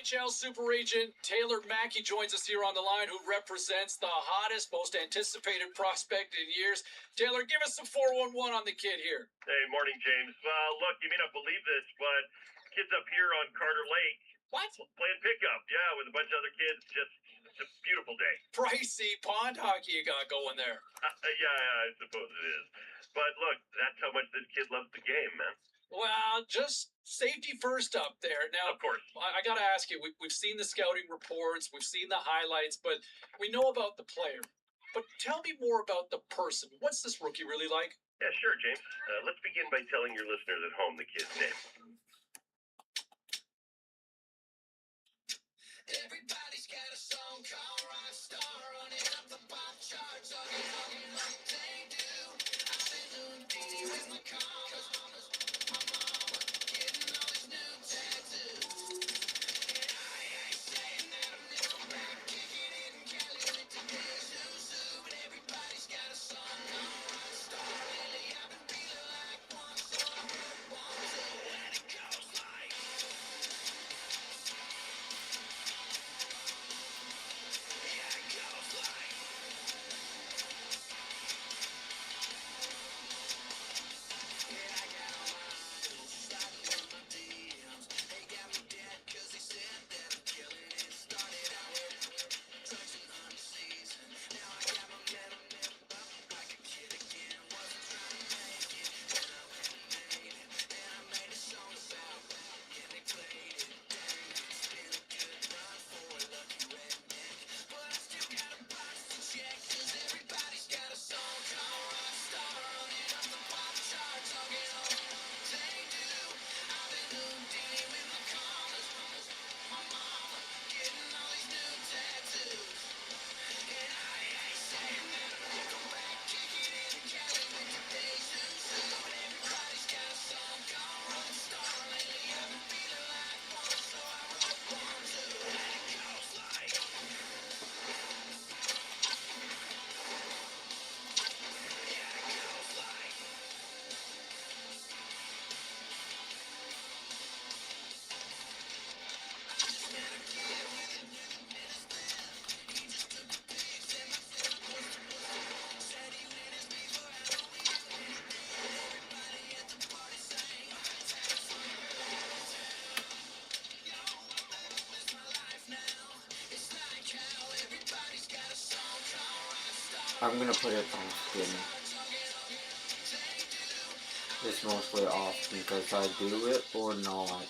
NHL super agent Taylor Mackey joins us here on the line, who represents the hottest, most anticipated prospect in years. Taylor, give us some 411 on the kid here. Hey, morning, James. Well, look, you may not believe this, but kids up here on Carter Lake What? playing pickup, yeah, with a bunch of other kids. It's a beautiful day. Pricey pond hockey you got going there. Yeah, I suppose it is. But look, that's how much this kid loves the game, man. Well, just safety first up there. Now, Of course. I got to ask you, we've seen the scouting reports, we've seen the highlights, but we know about the player. But tell me more about the person. What's this rookie really like? Yeah, sure, James. Let's begin by telling your listeners at home the kid's name. Everybody's got a song called Rockstar, running up the pop charts, talking like they do. I've been doing Dini with my commas, my mama getting all these new tattoos. And I ain't saying that I'm Nickelback, kicking it in Cali with the Zoo. But everybody's got a song called Rockstar. Lately I've been feeling like one, so I wrote one, two, and it goes like. I'm gonna put it on spin. It's mostly off because I do it or not.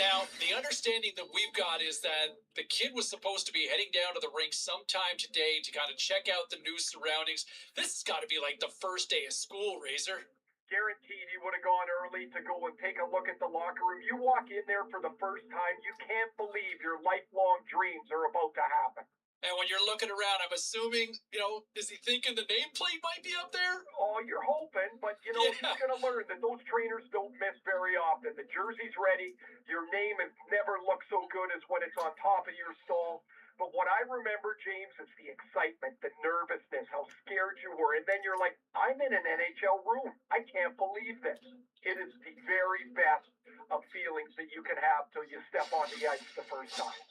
Now, the understanding that we've got is that the kid was supposed to be heading down to the rink sometime today to kind of check out the new surroundings. This has got to be like the first day of school, Razor. Guaranteed he would have gone early to go and take a look at the locker room. You walk in there for the first time, you can't believe your lifelong dreams are about to happen. And when you're looking around, I'm assuming, is he thinking the nameplate might be up there? Oh, you're hoping, but he's going to learn that those trainers don't miss very often. The jersey's ready. Your name has never looked so good as when it's on top of your stall. But what I remember, James, is the excitement, the nervousness, how scared you were. And then you're like, I'm in an NHL room. I can't believe this. It is the very best of feelings that you can have till you step on the ice the first time.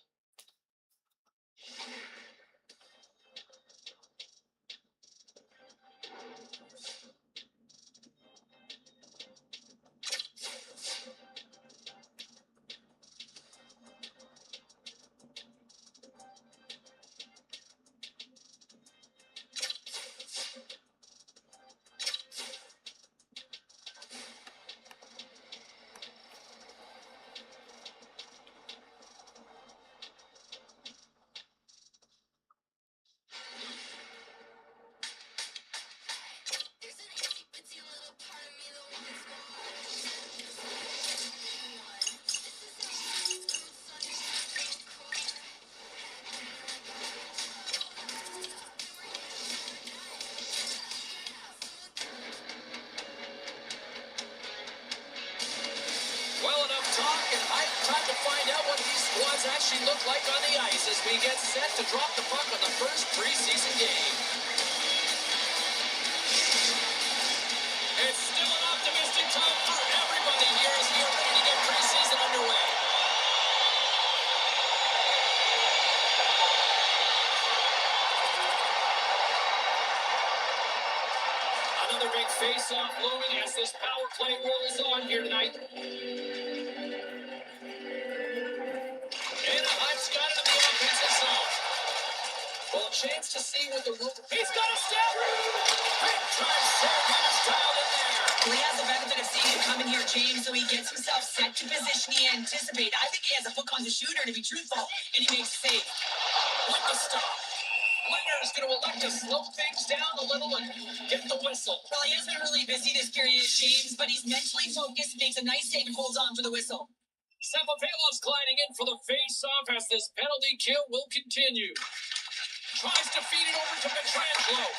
as we get set to drop the puck on the first preseason game. It's still an optimistic time for everybody here as we are ready to get preseason underway. Another big face-off looming as this power play rolls on here tonight. Anaheim's got it in the offensive zone. Well, a chance to see what the rule. He's got a step. Big time save. He was dialed in there. Well, he has the benefit of seeing it coming here, James, so he gets himself set to position he anticipated. I think he has a hook on the shooter, to be truthful, and he makes a save. With the stop. Leonard's going to elect to slow things down a little and get the whistle. Well, he has been really busy this period, James, but he's mentally focused, makes a nice save, and holds on for the whistle. Safavelov's gliding in for the face-off as this penalty kill will continue. Tries to feed it over to Pietrangelo.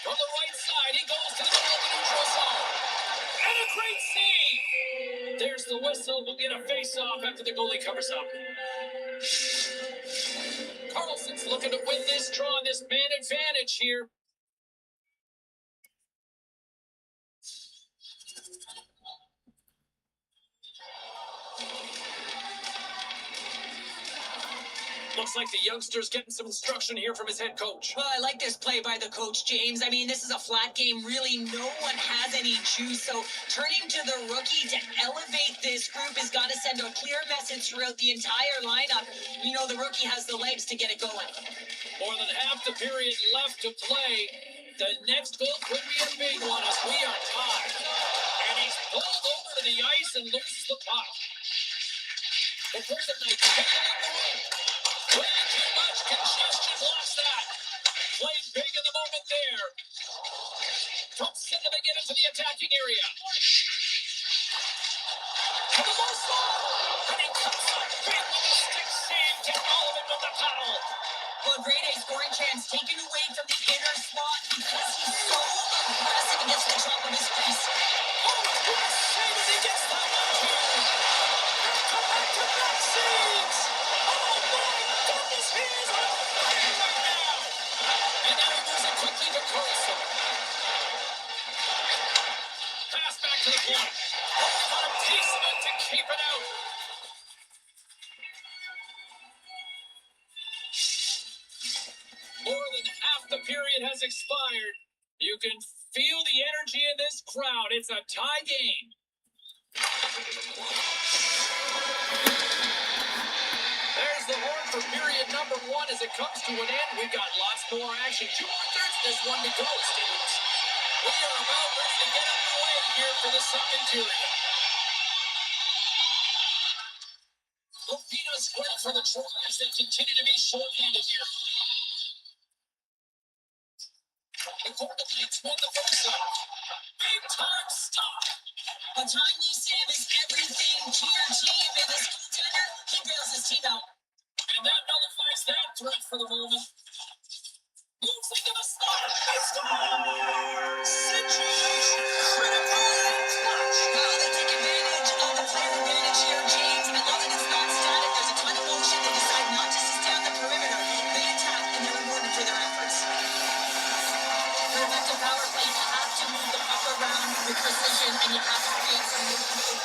From the right side, he goes to the middle of the neutral zone. And a great save! There's the whistle. We'll get a face-off after the goalie covers up. Carlson's looking to win this draw on this man advantage here. Looks like the youngster's getting some instruction here from his head coach. Well, I like this play by the coach, James. I mean, this is a flat game. Really, no one has any juice. So turning to the rookie to elevate this group has got to send a clear message throughout the entire lineup. You know, the rookie has the legs to get it going. More than half the period left to play. The next goal could be a big one as we are tied. And he's pulled over to the ice and loses the puck. Before the night, taking the win. Way too much congestion, lost that. Played big in the moment there. Thompson to get into the attacking area. To the muscle. And he comes up big with a stick save. Get all of it with the paddle. Well, grade A scoring chance taken away from the inner slot because he's so aggressive against the top of his crease. Oh, what a save as he gets that one too. Come back to back saves. Oh my goodness, he is on fire right now. And now he moves it quickly to Carlson. Pass back to the point. Oh, what a piece of it to keep it out. More than half the period has expired. You can feel the energy in this crowd. It's a tie game. There's the horn for period number one as it comes to an end. We've got lots more action. 2 more thirds this one to go, Stevens. We are about ready to get underway here for the second period. Lupina's ready for the draw as they continue to be short-handed here. The Golden Knights won the first up. Big time stop. A timely save is everything to your team, and this goaltender, he bails his team out. And that nullifies that threat for the moment. Moves into the slot. They score! Situation critical and clutch. Well, they take advantage of the player advantage here, James. I love that it's not static. There's a ton of motion. They decide not to sit down the perimeter. They attack, and they're rewarded for their efforts. For effective power play, you have to move the puck around with precision, and you have to create some movement.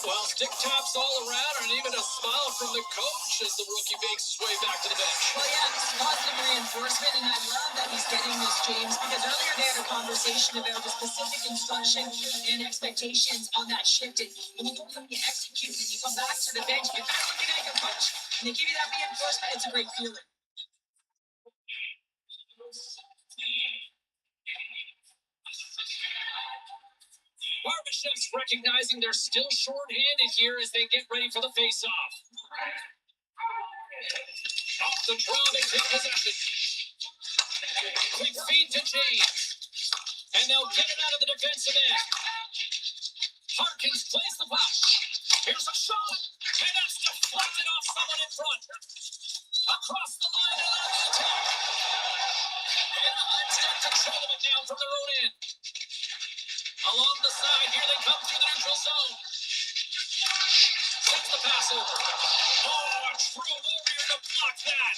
Well, stick taps all around and even a smile from the coach as the rookie makes his way back to the bench. Well, yeah, it's positive reinforcement, and I love that he's getting this, James, because earlier they had a conversation about the specific instruction and expectations on that shift. And when you go from you execute and you come back to the bench, you're going to make a punch, and they give you that reinforcement. It's a great feeling. Barbashev's recognizing they're still short-handed here as they get ready for the face-off. Off the draw, they take possession. Quick feed to James. And they'll get it out of the defensive end. Harkins plays the puck. Here's a shot. And that's deflected off someone in front. Across the line and on the attack. Anaheim's got control of it now from their own end. Along the side, here they come through the neutral zone. Sends the pass over. Oh, a for a Warrior to block that.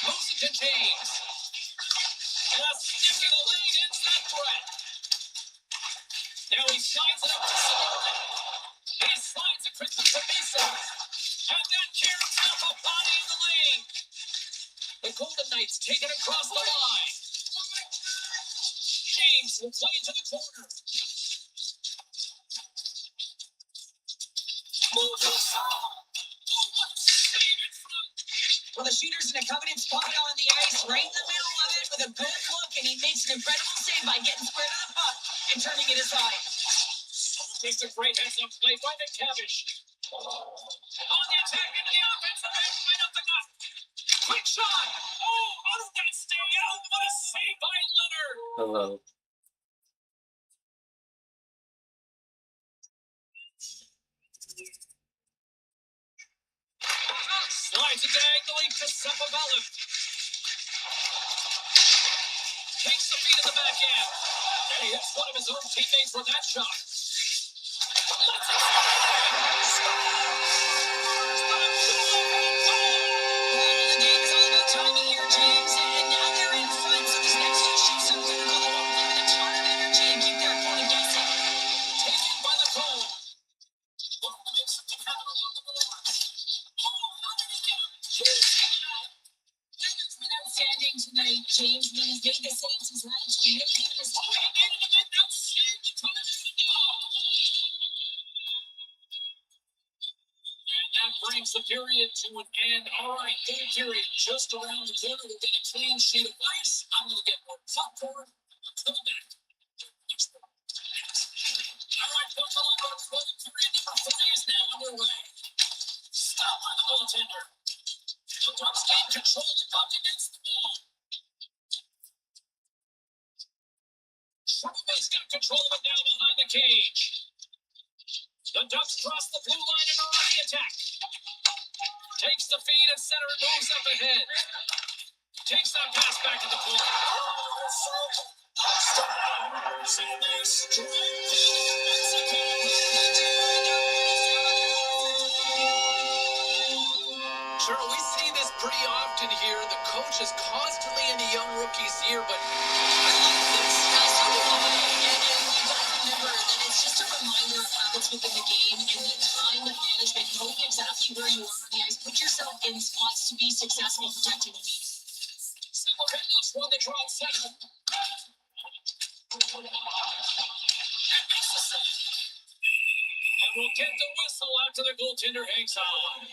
Moves it to James. And a stick in the lane ends that threat. Now he slides it up to Simone. He slides it quickly to Mesa. And then carries up a body in the lane. The Golden Knights take it across the line. James will play into the corner. Well, the shooter's in a coveted spot on the ice, right in the middle of it, with a good look, and he makes an incredible save by getting square to the puck and turning it aside. Takes a great heads-up play by McTavish. On the attack into the offensive end, right up the gut. Quick shot! Oh, how did that stay out? What a save by Leonard! Hello. Slides it diagonally to Sapovalic. Takes the feed at the back end. And he hits one of his own teammates with that shot. Let's it Well, the game is all about timing here, James, and now they're in front, so these next two shoots are going to go with a ton of energy and keep their opponent guessing. taken by the cone. What makes it happen along the boards? Oh, how did he get him? Leonard's been outstanding tonight, James. I mean, he's made the saves he's managed to really give his Oh, he needed to make that save to turn it into the goal. And that brings the period to an end. All right, third period just around the corner. We'll get a clean sheet of ice. I'm going to get more popcorn. I'm coming back. All right, Coach Alonso, fourth period number 3 is now underway. Stop by the goaltender. The Ducks gain control of the puck against the wall. Somebody's got control of it now behind the cage. The Ducks cross the blue line and are on the attack. Takes the feed and center and moves up ahead. Takes that pass back to the corner. Sure, we see this pretty often here. The coach is constantly in the young rookie's ear, but I like this. So do I, and we've got to remember that it's just a reminder of habits within the game and the time management, knowing exactly where you are on the ice. Put yourself in spots to be successful protecting the lead. Simone lost one to draw center. And we'll get the whistle after the goaltender hangs on.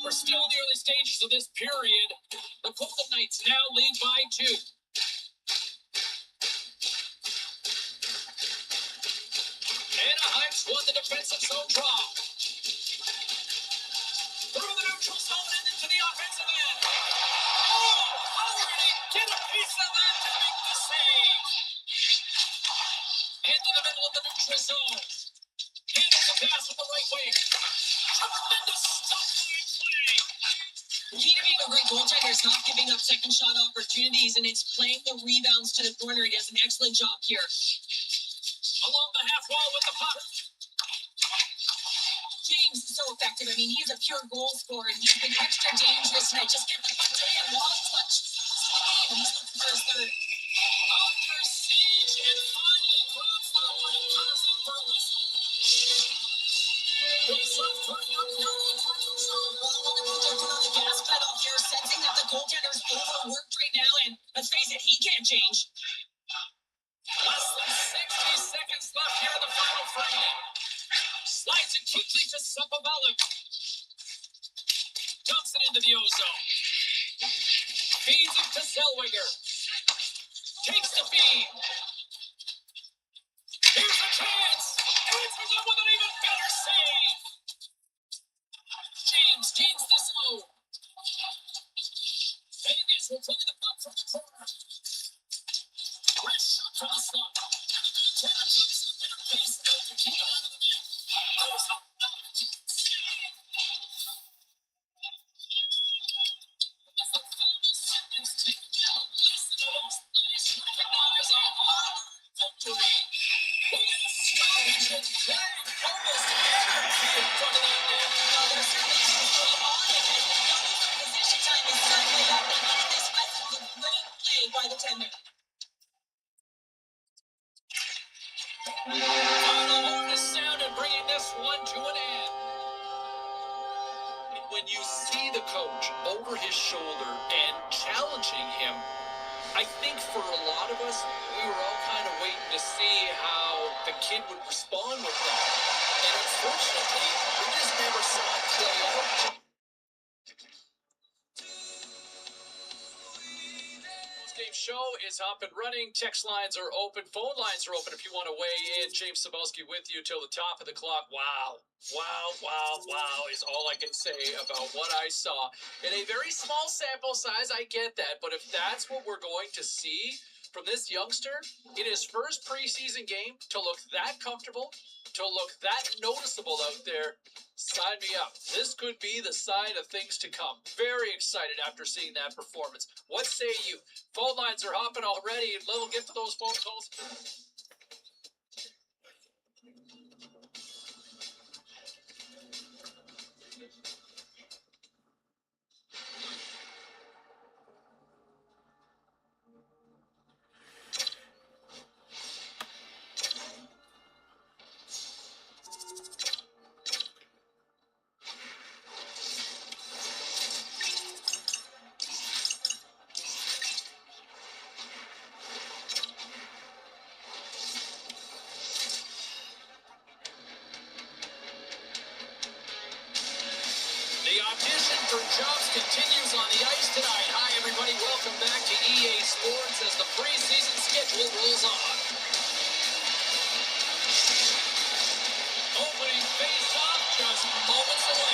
We're still in the early stages of this period. The Golden Knights now lead by 2. Anaheim's won the defensive zone draw. Through the neutral zone and into the offensive end. Oh, how did he get a piece of that to make the save? Into the middle of the neutral zone. Handles the pass with the right wing. Tremendous stop line play. The key to being a great goaltender is not giving up second shot opportunities, and it's playing the rebounds to the corner. He does an excellent job here. Along the half wall with the puck. James is so effective. I mean, he is a pure goal scorer, and he's been extra dangerous tonight. Just get the puck to him, long touch. And he's looking for his third. Under siege and finally cross the line. Comes up for a whistle. Face off turning up here in the neutral zone. Well, the goaltender on the gas pedal here, sensing that the goaltender's overworked right now, and let's face it, he can't change. Less than 60 seconds left here in the final frame. Slides it quickly to Sapovalic. Dumps it into the ozone. Feeds it to Zellweger. Takes the feed. Here's a chance. Answers it with an even better save. James gains the zone. Vegas will play the puck from the corner. Fresh shot from the slot. Turner comes up and a pace to keep it out of the net. There's another save. As the final seconds tick down, less than the last nice recognize a hard victory. We have started to play almost every kid for the again. Final horn is sounded, bringing this one to an end. And when you see the coach over his shoulder and challenging him, I think for a lot of us, we were all kind of waiting to see how the kid would respond with that. And unfortunately, we just never saw it play out. Post-game show is up and running. Text lines are open. Phone lines are open if you want to weigh in. James Cybulski with you till the top of the clock. Wow. Wow is all I can say about what I saw. In a very small sample size, I get that. But if that's what we're going to see from this youngster in his first preseason game, to look that comfortable, to look that noticeable out there, sign me up. This could be the sign of things to come. Very excited after seeing that performance. What say you? Phone lines are hopping already. We'll get to those phone calls. The audition for jobs continues on the ice tonight. Hi, everybody. Welcome back to EA Sports as the preseason schedule rolls on. Opening face-off just moments away.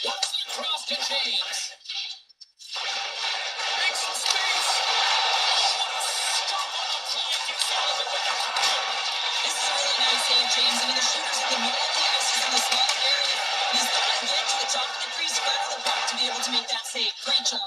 What's the cross to James? Makes some space. Stop on the play. Gets out of it with the power. This is a really nice save, James. I mean, the shooter's in the middle of the ice. He's in the small area. He's got to get to the top of the crease, right of the puck to be able to make that save. Great job.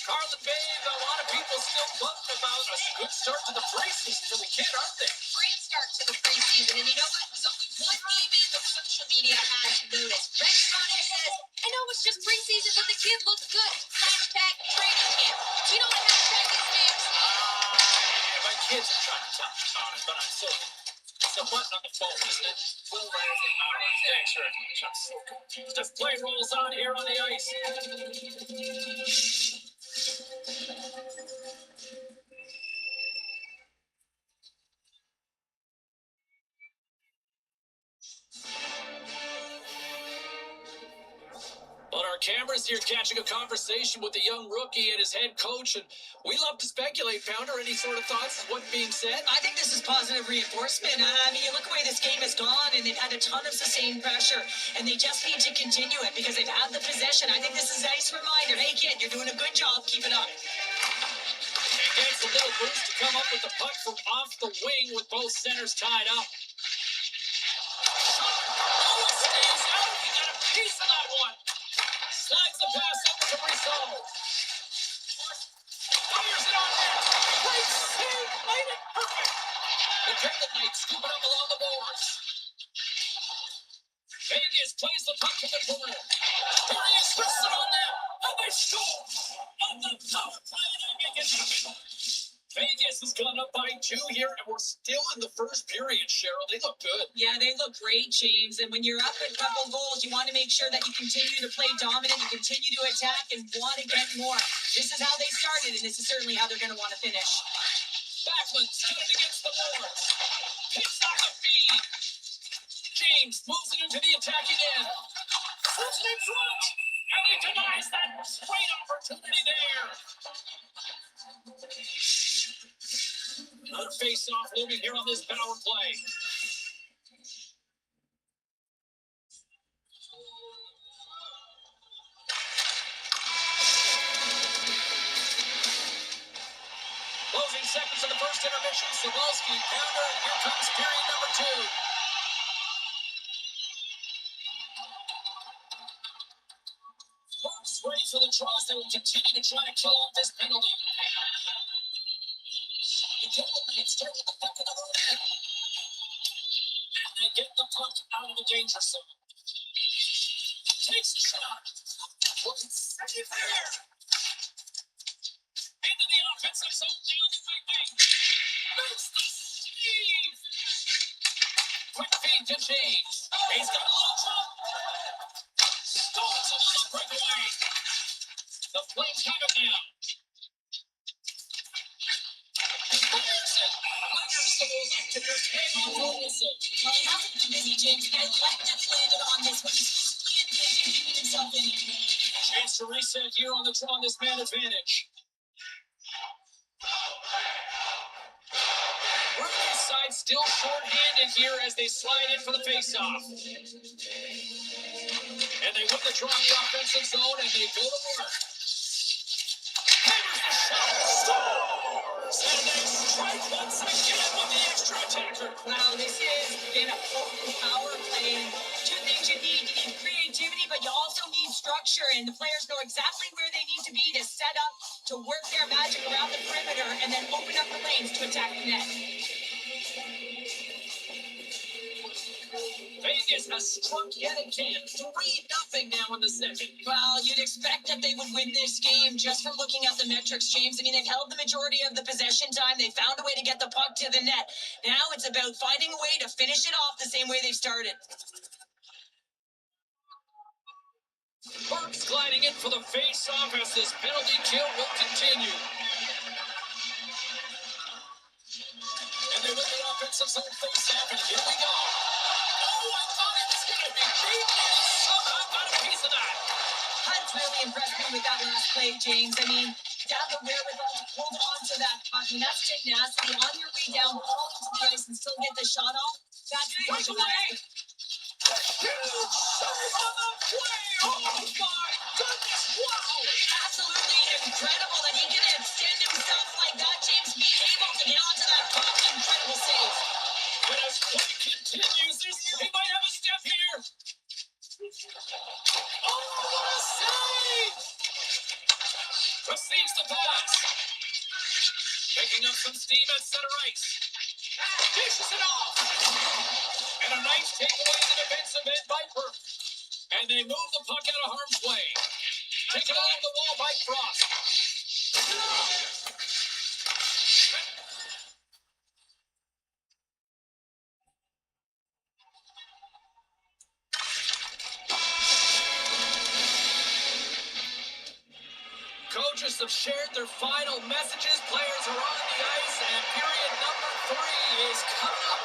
Carlin Babe, a lot of people still talking about a good start to the preseason for the kid, aren't they? Great start to the preseason. And you know what? There's only one name in the social media had to notice. Rex Connor says, I know it's just preseason, but the kid looks good. Hashtag training camp. Do you know what hashtag is, James? Yeah, my kids are trying to tell me about it, but I'm so... It's a button on the phone, isn't it? Full rising hours. Thanks very much. I'm so confused. As play rolls on here on the ice. On our cameras here, catching a conversation with the young rookie and his head coach, and we love to speculate. Pounder, any sort of thoughts? What being said? I think this is positive reinforcement. I mean, you look the way this game has gone, and they've had a ton of sustained pressure, and they just need to continue it because they've had the possession. I think this is a nice reminder. Hey, kid, you're doing a good job. Keep it up. And gets a little boost to come up with the puck from off the wing with both centers tied up. Oh, it stays out. He got a piece of that one. Slides the pass up to Brissot. Fires it on net. Great save. Made it perfect. The Penguin Knights scoop it up along the boards. Vegas plays the puck to the corner. Here he is, puts it on net. And they score. On the power play, they make it happen. Vegas has gone up by 2 here, and we're still in the first period, Cheryl. They look good. Yeah, they look great, James. And when you're up a couple goals, you want to make sure that you continue to play dominant, you continue to attack, and want to get more. This is how they started, and this is certainly how they're going to want to finish. Backlund's coming against the boards. Picks up the feed. James moves it into the attacking end. Puts it in front. And he denies that great opportunity there. Another face-off looming here on this power play. Closing seconds of the first intermission. Cybulski, Pounder, and here comes period number 2. Hoops ready for the draws. They will continue to try to kill off this penalty. Golden Knights start with the puck in the room. And they get the puck out of the danger zone. Takes the shot. Save there. Into the offensive zone down the right wing. Makes the save. Quick feed to James. He's got a little jump. Stones on the breakaway. The Flames have it now. Fires it. Myers goes up to their table. Olsen. Well, he hasn't been busy, James. I like that he landed on this when he's physically engaging, keeping himself in it. Chance to reset here on the draw on this man advantage. Bruins side still short-handed here as they slide in for the face-off. And they win the draw in the offensive zone and they go to work. Hammers the shot. Scores! And they strike once again with the extra attacker. Wow, this has been a potent power play. Two things you need. You need creativity, but you also need structure. And the players know exactly where they need to be to set up, to work their magic around the perimeter, and then open up the lanes to attack the net. Vegas has struck yet again. 3-0 now in the second. Well, you'd expect that they would win this game just from looking at the metrics, James. I mean, they've held the majority of the possession time. They found a way to get the puck to the net. Now it's about finding a way to finish it off the same way they've started. Burke's gliding in for the face-off as this penalty kill will continue. And they win the offensive zone face-off, and here we go. Oh, I thought it was going to be deep. Somehow got a piece of that. Hunt's really impressed me with that last play, James. I mean, to have the wherewithal to hold on to that puck. I mean, that's tenacity on your way down, fall into the ice, and still get the shot off. That's Right away. Huge save on the play. Oh, my goodness. Wow. absolutely incredible that he can extend himself like that, James. Be able to get onto that puck. Incredible save. But as play continues, he might have a step here. Oh, what a save! Receives the pass. Picking up some steam at center ice. Dishes it off. And a nice takeaway in the defensive end by Burke. And they move the puck out of harm's way. Taken along the wall by Frost. Coaches have shared their final messages. Players are on the ice, and period number 3 is coming up.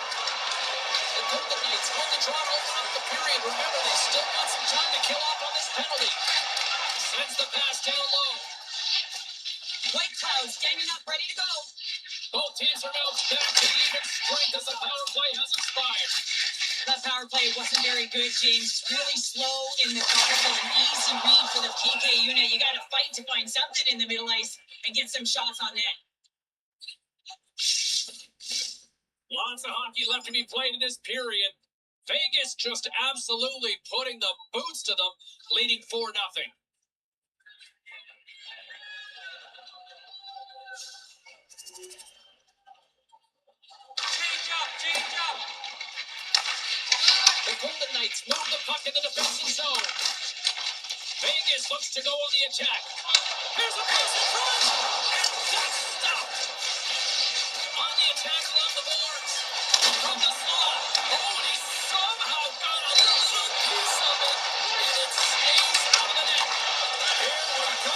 The Golden Knights win the draw to open up the period. Remember, they still got some time to kill off on this penalty. Sends the pass down low. White Cloud standing up, ready to go. Both teams are now back to even strength as the power play has expired. That power play wasn't very good, James. Really slow and methodical, an easy read for the PK unit. You got to fight to find something in the middle ice and get some shots on net. Lots of hockey left to be played in this period. Vegas just absolutely putting the boots to them, leading 4-0. Change up. The Golden Knights move the puck in the defensive zone. Vegas looks to go on the attack. Here's a pass in front, and that's stopped. On the attack along the boards. From the slot. Oh, and he somehow got a little piece of it, and it stays out of the net. Here we go.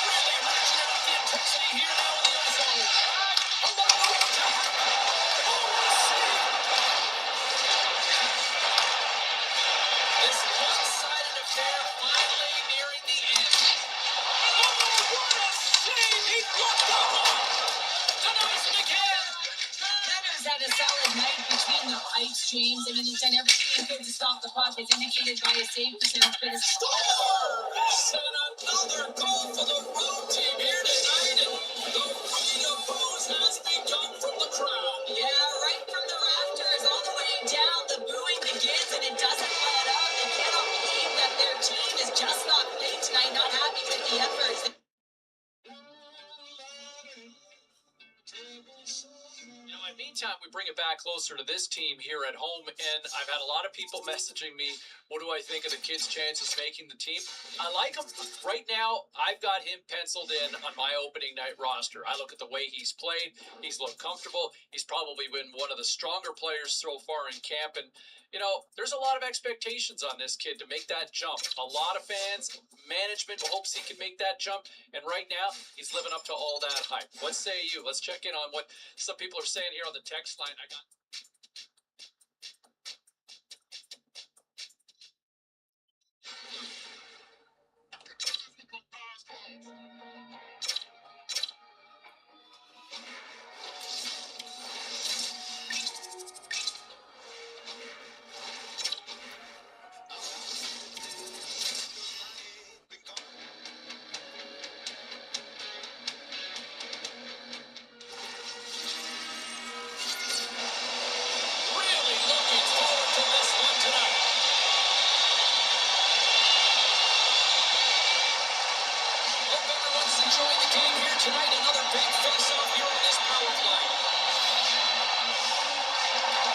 Really ratcheting up the intensity here now in the end zone. Along the way to happen. Oh, what a save. This one-sided affair finally nearing the end. Oh, what a save! He blocked that one! Denies it again! Leonard's had a solid night between the ice, James. I mean, he's done everything he could to stop the puck. It's indicated by his save percentage, but his Scores! And another goal for the road team here tonight. And the rain of boos has begun from the crowd. yeah, right from the rafters all the way down. The booing begins, and it doesn't let up. They cannot believe that their team is just not playing tonight, not happy with the efforts. anytime we bring it back closer to this team here at home, and I've had a lot of people messaging me, what do I think of the kid's chances making the team? I like him. Right now, I've got him penciled in on my opening night roster. I look at the way he's played. He's looked comfortable. He's probably been one of the stronger players so far in camp, and you know, there's a lot of expectations on this kid to make that jump. A lot of fans, management hopes he can make that jump, and right now, he's living up to all that hype. What say you? Let's check in on what some people are saying here on the text line. I got really looking forward to this one tonight. Hope everyone's enjoying the game here tonight. Another big face-off here on this power play.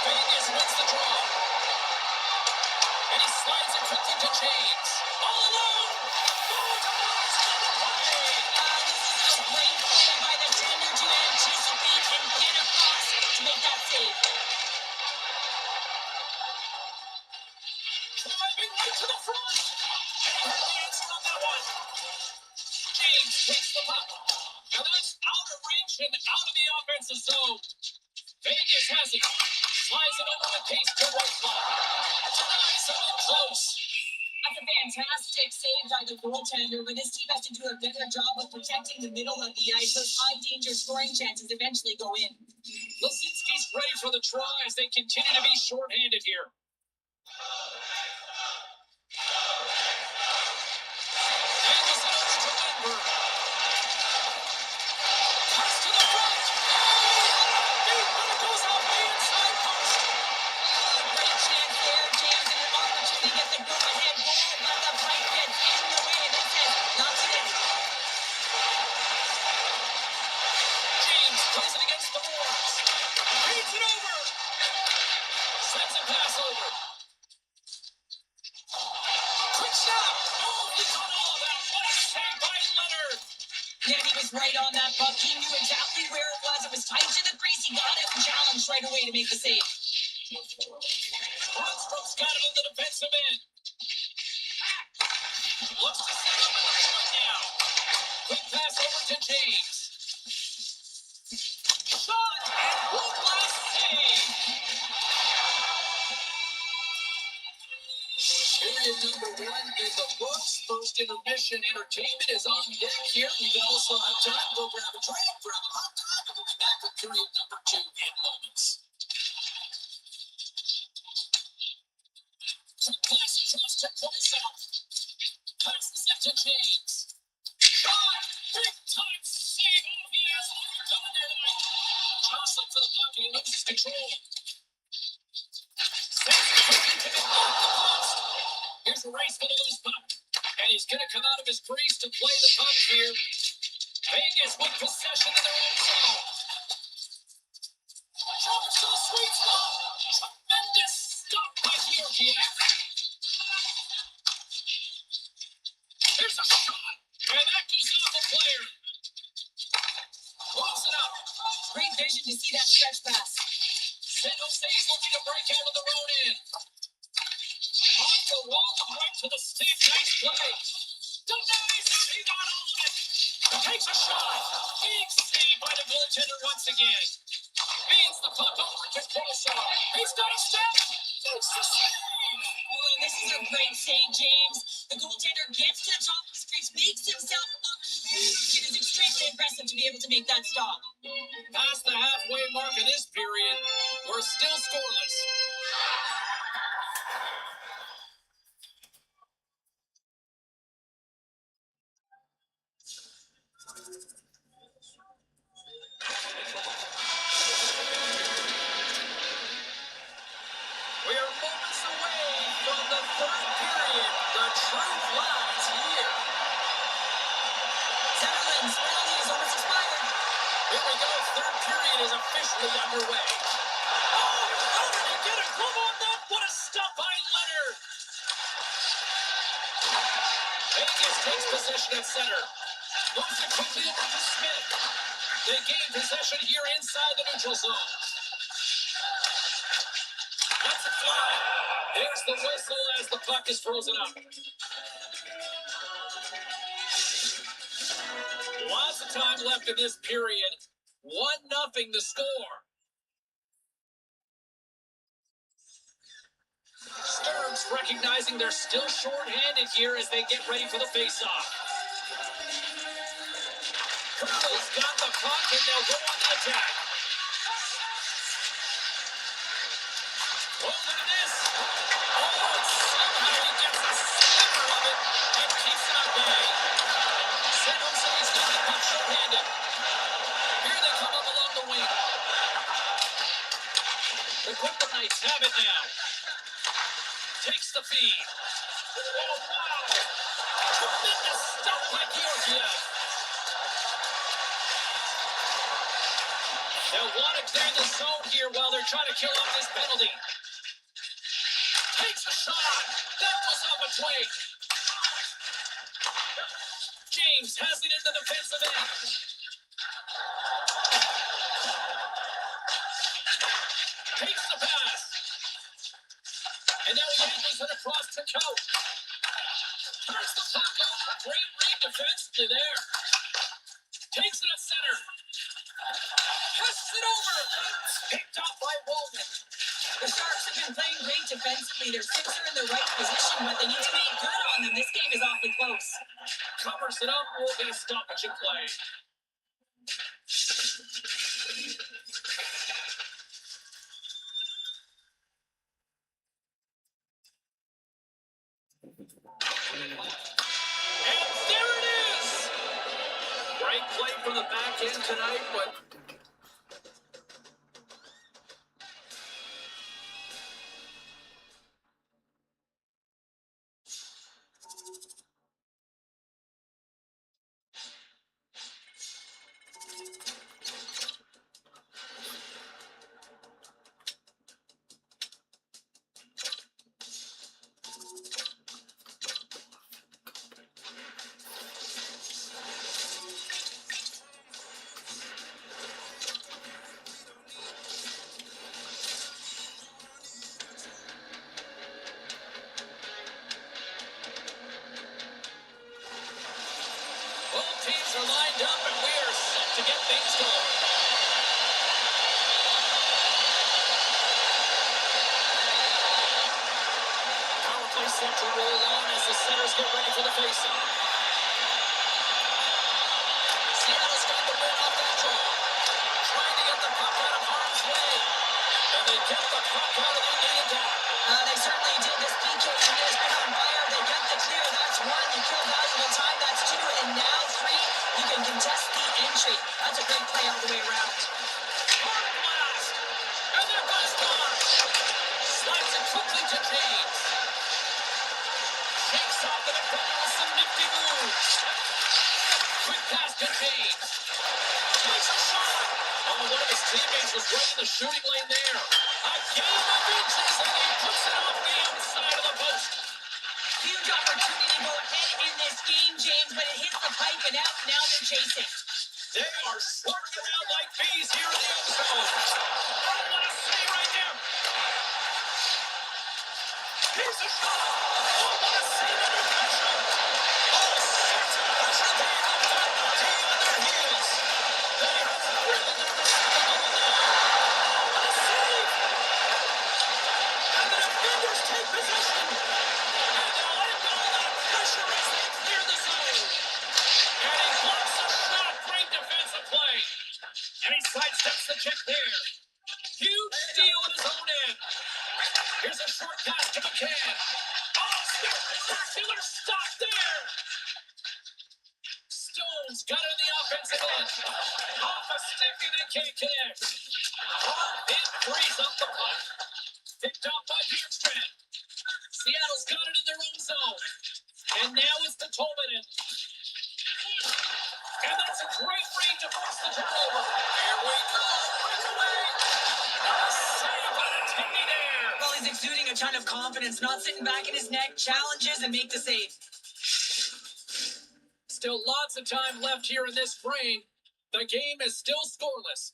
Vegas wins the draw. And he slides it quickly to James. All alone! Oh, Tavares on the play! This is a great play by the tender to anticipate and get across to make that save. Driving right to the front. And he had the answer on that one. James takes the puck. Now that's out of reach and out of the offensive zone. Vegas has it. Slides it over the pace to Whitelaw. Denies him in close. That's a fantastic save by the goaltender, but this team has to do a better job of protecting the middle of the ice. Those high-danger scoring chances eventually go in. Lisinski's ready for the try as they continue to be shorthanded here. Angles it over to Lindbergh. Pass to the front. Deep, but it goes out the inside post. Great chance there, James, and an opportunity to get the go-ahead goal, but the pipe gets in the way, and it says, not today. James plays it against the boards. Beats it over. Sends a pass over. Quick shot. Oh, he caught all of that. What a save by Leonard. Yeah, he was right on that puck. He knew exactly where it was. It was tight to the crease. He got it and challenged right away to make the save. Lundstrom's got it in the defensive end. Looks to set up in the point now. Quick pass over to James. Shot and one last save. Period number one in the books. First intermission entertainment is on deck here. We can also have time to go grab a drink, grab a hot dog, and we'll be back with period number two in moments. Pass across to Kosov. Passes it to James. Shot! Big time save! Oh, he has overcome their line. Jostling for the puck and he loses control. Sends it quickly to the post. Here's a race for the loose puck. And he's going to come out of his crease to play the puck here. Vegas with possession in their own zone. Drives to the sweet spot. Tremendous stop by Georgiev. There's a shot. And that goes off the player. Moves it up. Great vision to see that stretch pass. San Jose's looking to break out of their own end. Off the wall and right to the stick. Nice play. Denies it. He got all of it. Takes a shot. Big save by the goaltender once again. Feeds the puck over to Kosov. He's got a step. Takes the save. Oh, this is a great save, James. The goaltender gets to the top of his crease, makes himself look huge. It is extremely impressive to be able to make that stop. Past the halfway mark of this period, we're still scoreless. We are moments away from the third period. The truth lies here. Zetterland's penalty is almost expired. Here we go. Third period is officially underway. Oh, how did he get a glove on that? What a stop by Leonard. Vegas takes possession at center. Moves it quickly over to Smith. They gain possession here inside the neutral zone. That's a flag. There's the whistle as the puck is frozen up. Lots of time left in this period. 1-0 the score. Sturms recognizing they're still short-handed here as they get ready for the face-off. Colonel's got the puck and they'll go on the attack. Oh, look at this. Oh, and somehow he gets a sliver of it and keeps it at bay. San Jose's got the puck short-handed. Here they come up along the wing. The Brooklyn Knights have it now. Takes the feed. Oh, wow. Tremendous stuff by Georgiev. They'll want to clear the zone here while they're trying to kill off this penalty. Takes a shot. That was off a twig. James has it in the defensive end. Takes the pass. And now he angles it across to Coach. Turns the puck out. Great read defensively there. Takes it at center. Passes it over. Picked off by Walden. The Sharks have been playing great defensively. Their sticks are in the right position, but they need to make good on them. This game is awfully close. Covers it up. We'll get a stoppage in play. And there it is. Great play from the back end tonight, but both teams are lined up and we are set to get things going. Power play set to roll on as the centers get ready for the face-off. Seattle's got the win off that draw. Trying to get the puck out of harm's way. And they get the puck out of the Indian dock. They certainly did. This PK unit has been on fire. They get the clear. That's one. You kill valuable time. That's two. And now three. You can contest the entry. That's a great play all the way around. Hard blast. And there goes Marsh. Slides it quickly to James. Shakes off the defender with some nifty moves. Quick pass to James. Takes a shot. Oh, one of his teammates was right in the shooting lane there. A game of inches and he puts it off the outside of the post. Huge opportunity to go ahead in this game, James, but it hits the pipe and out. Now they're chasing. They are swarming around like bees here in the end zone. Oh, what a save right there. Here's a shot. Oh, what a save under pressure. Oh, such pressure being left on the team on their heels. They have really their respect on the line. What a save. And the defenders take possession. And they'll let go of that pressure as they clear the zone. And he blocks a shot. Great defensive play. And he sidesteps the check there. Huge steal in his own end. Here's a short pass to McCann. Oh, spectacular stop there. Stone's got it in the offensive end. Off a stick and they can't connect. Hard hit frees up the puck. Picked off by Bjorkstrand. Seattle's got it in their own zone. And now it's to Tolvanen. And that's a great read to force the turnover. ton of confidence, not sitting back in his neck, challenges and make the save. Still lots of time left here in this frame. The game is still scoreless.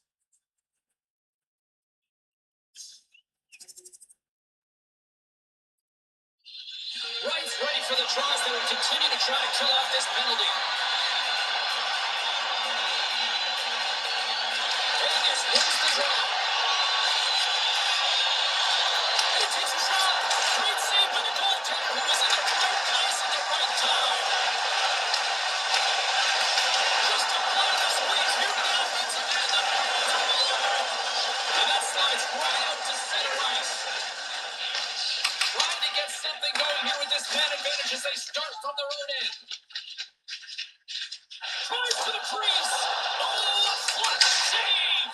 Wright's ready for the draws. They will continue to try to kill off this penalty. Vegas wins the draw. And he takes a shot. Great save by the goaltender, who was in the right place at the right time. Just apply the squeeze here to the offensive end. The fans are all over it. And that slides right out to center ice. Trying to get something going here with this man advantage as they start from their own end. Tries to the crease. Oh, a flat save.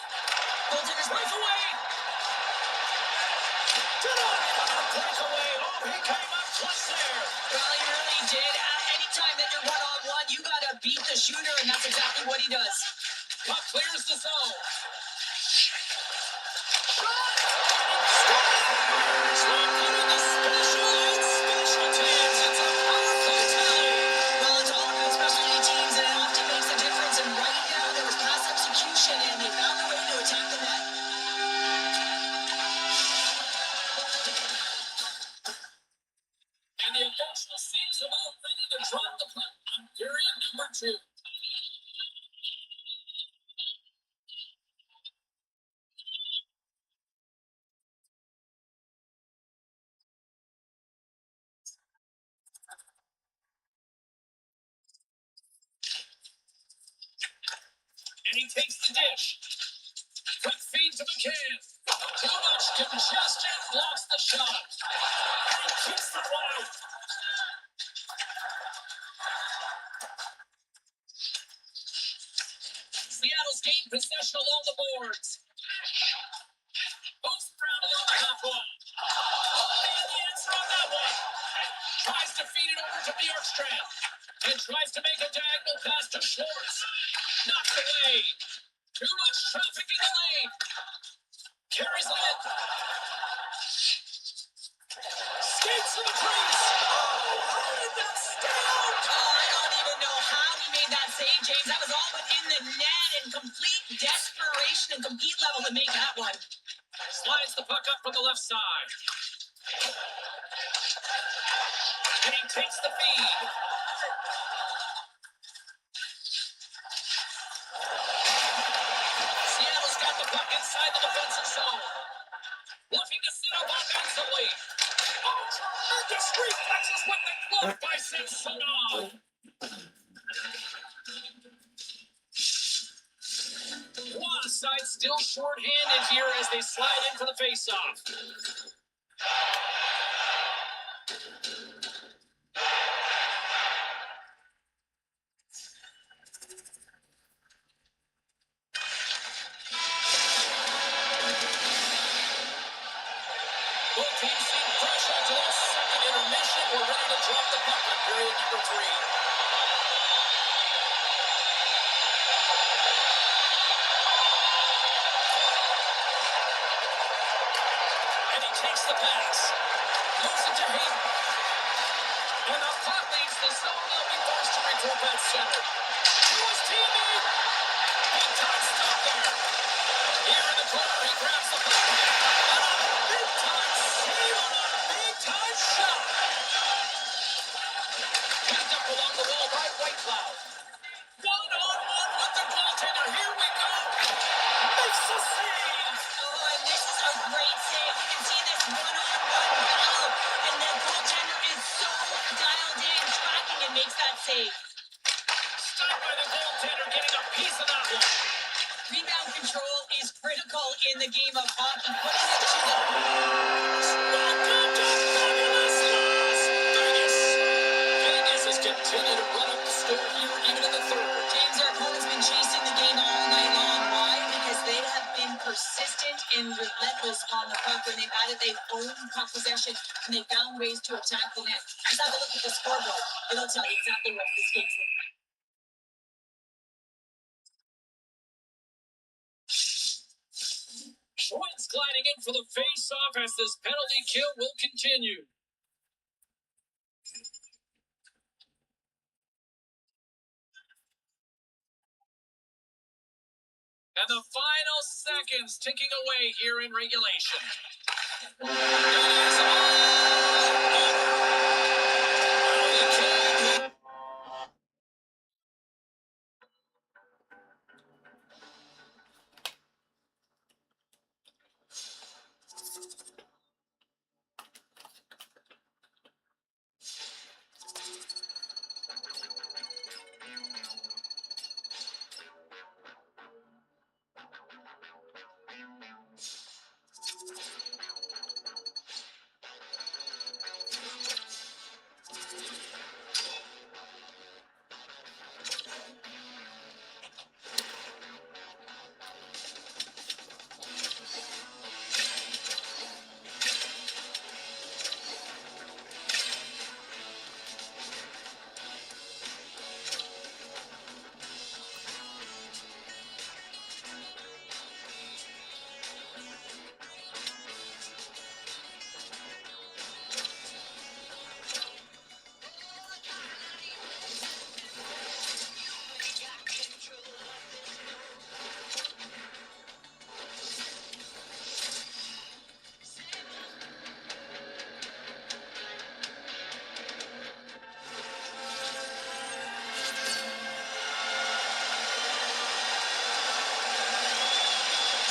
Goaltender's Breakaway. Denied on a breakaway. Oh, he came up clutch there. Well, he really did. Anytime that you're one-on-one, you gotta beat the shooter, and that's exactly what he does. Puck clears the zone. Swap into the special and special teams. It's a powerful tally. Well, it's all about specialty teams, and it often makes a difference. And right now, there was pass execution, and they found a way to attack the net. And the official seems about ready to drop the puck on period number 2. And he takes the dish. Quick feed to McCann. Too much congestion blocks the shot. And he kicks the one out. Seattle's gained possession along the boards. Moves around along the half wall. And the answer on that one. Tries to feed it over to Bjorkstrand. And tries to make a diagonal pass to Schwartz. Knocked away. Too much traffic in the lane. Carries it in. Skates to the crease. Oh, how did that stay out? Oh, I don't even know how he made that save, James. That was all within the net and complete desperation and compete level to make that one. Slides the puck up from the left side. And he takes the feed. Seattle's got the puck inside the defensive zone. Looking to set up offensively. Oh, tremendous reflexes with the glove by Samsonov. Side still short-handed here as they slide in for the face-off. Both teams seem fresh after that second intermission. We're ready to drop the puck on period number 3. Takes the pass. Moves it to Hayden. And the puck leaves the zone. They'll be forced to regroup at center. To his teammate. He can't stop there. Here in the corner, he grabs the puck. And a big-time save on a big-time shot. Picked up along the wall by Whitecloud. One-on-one with the goaltender. Here we go. Makes the save. Oh, and this is a great save. You can see this one-on-one battle, and the goaltender is so dialed in, tracking and makes that save. Stopped by the goaltender, getting a piece of that one. Rebound control is critical in the game of hockey. Putting it to the Welcome to fabulous Las Vegas. Vegas has continued to run up the score here, even in the third. James, our opponent's been chasing the game all night long. Why? Because they have been persistent and relentless on the puck when they've added their own puck possession and they found ways to attack the net. Just have a look at the scoreboard. It'll tell you exactly what this game's like. Schwartz gliding in for the face-off as this penalty kill will continue. And the final seconds ticking away here in regulation. It is all over.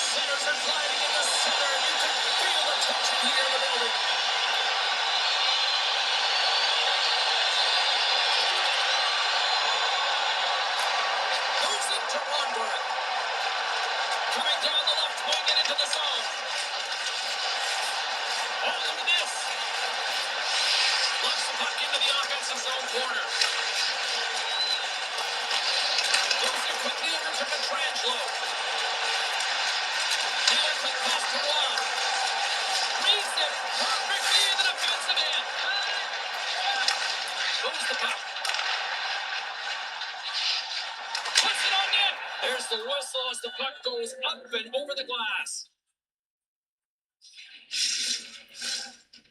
Centers are gliding in the center. You can feel the tension here in the building. Moves it to Ronberg. Coming down the left wing and into the zone. Oh, look at this. Locks the puck into the offensive zone corner. Moves it quickly over to Pietrangelo. Now a quick pass to Roy. Reads it perfectly in the defensive end. Moves the puck. Puts it on net. There's the whistle as the puck goes up and over the glass.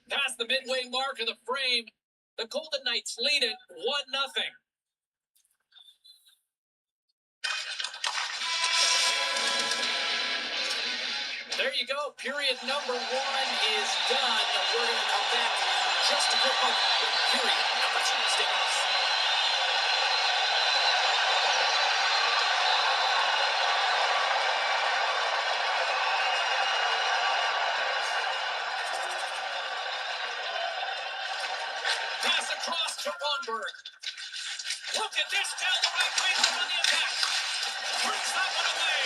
Past the midway mark of the frame, the Golden Knights lead it 1-0. There you go. Period number 1 is done. We're going to come back in just a quick moment with period number 2. Stay with us. Pass across to Ronberg. Look at this down the right wing on the attack. Turns that one away.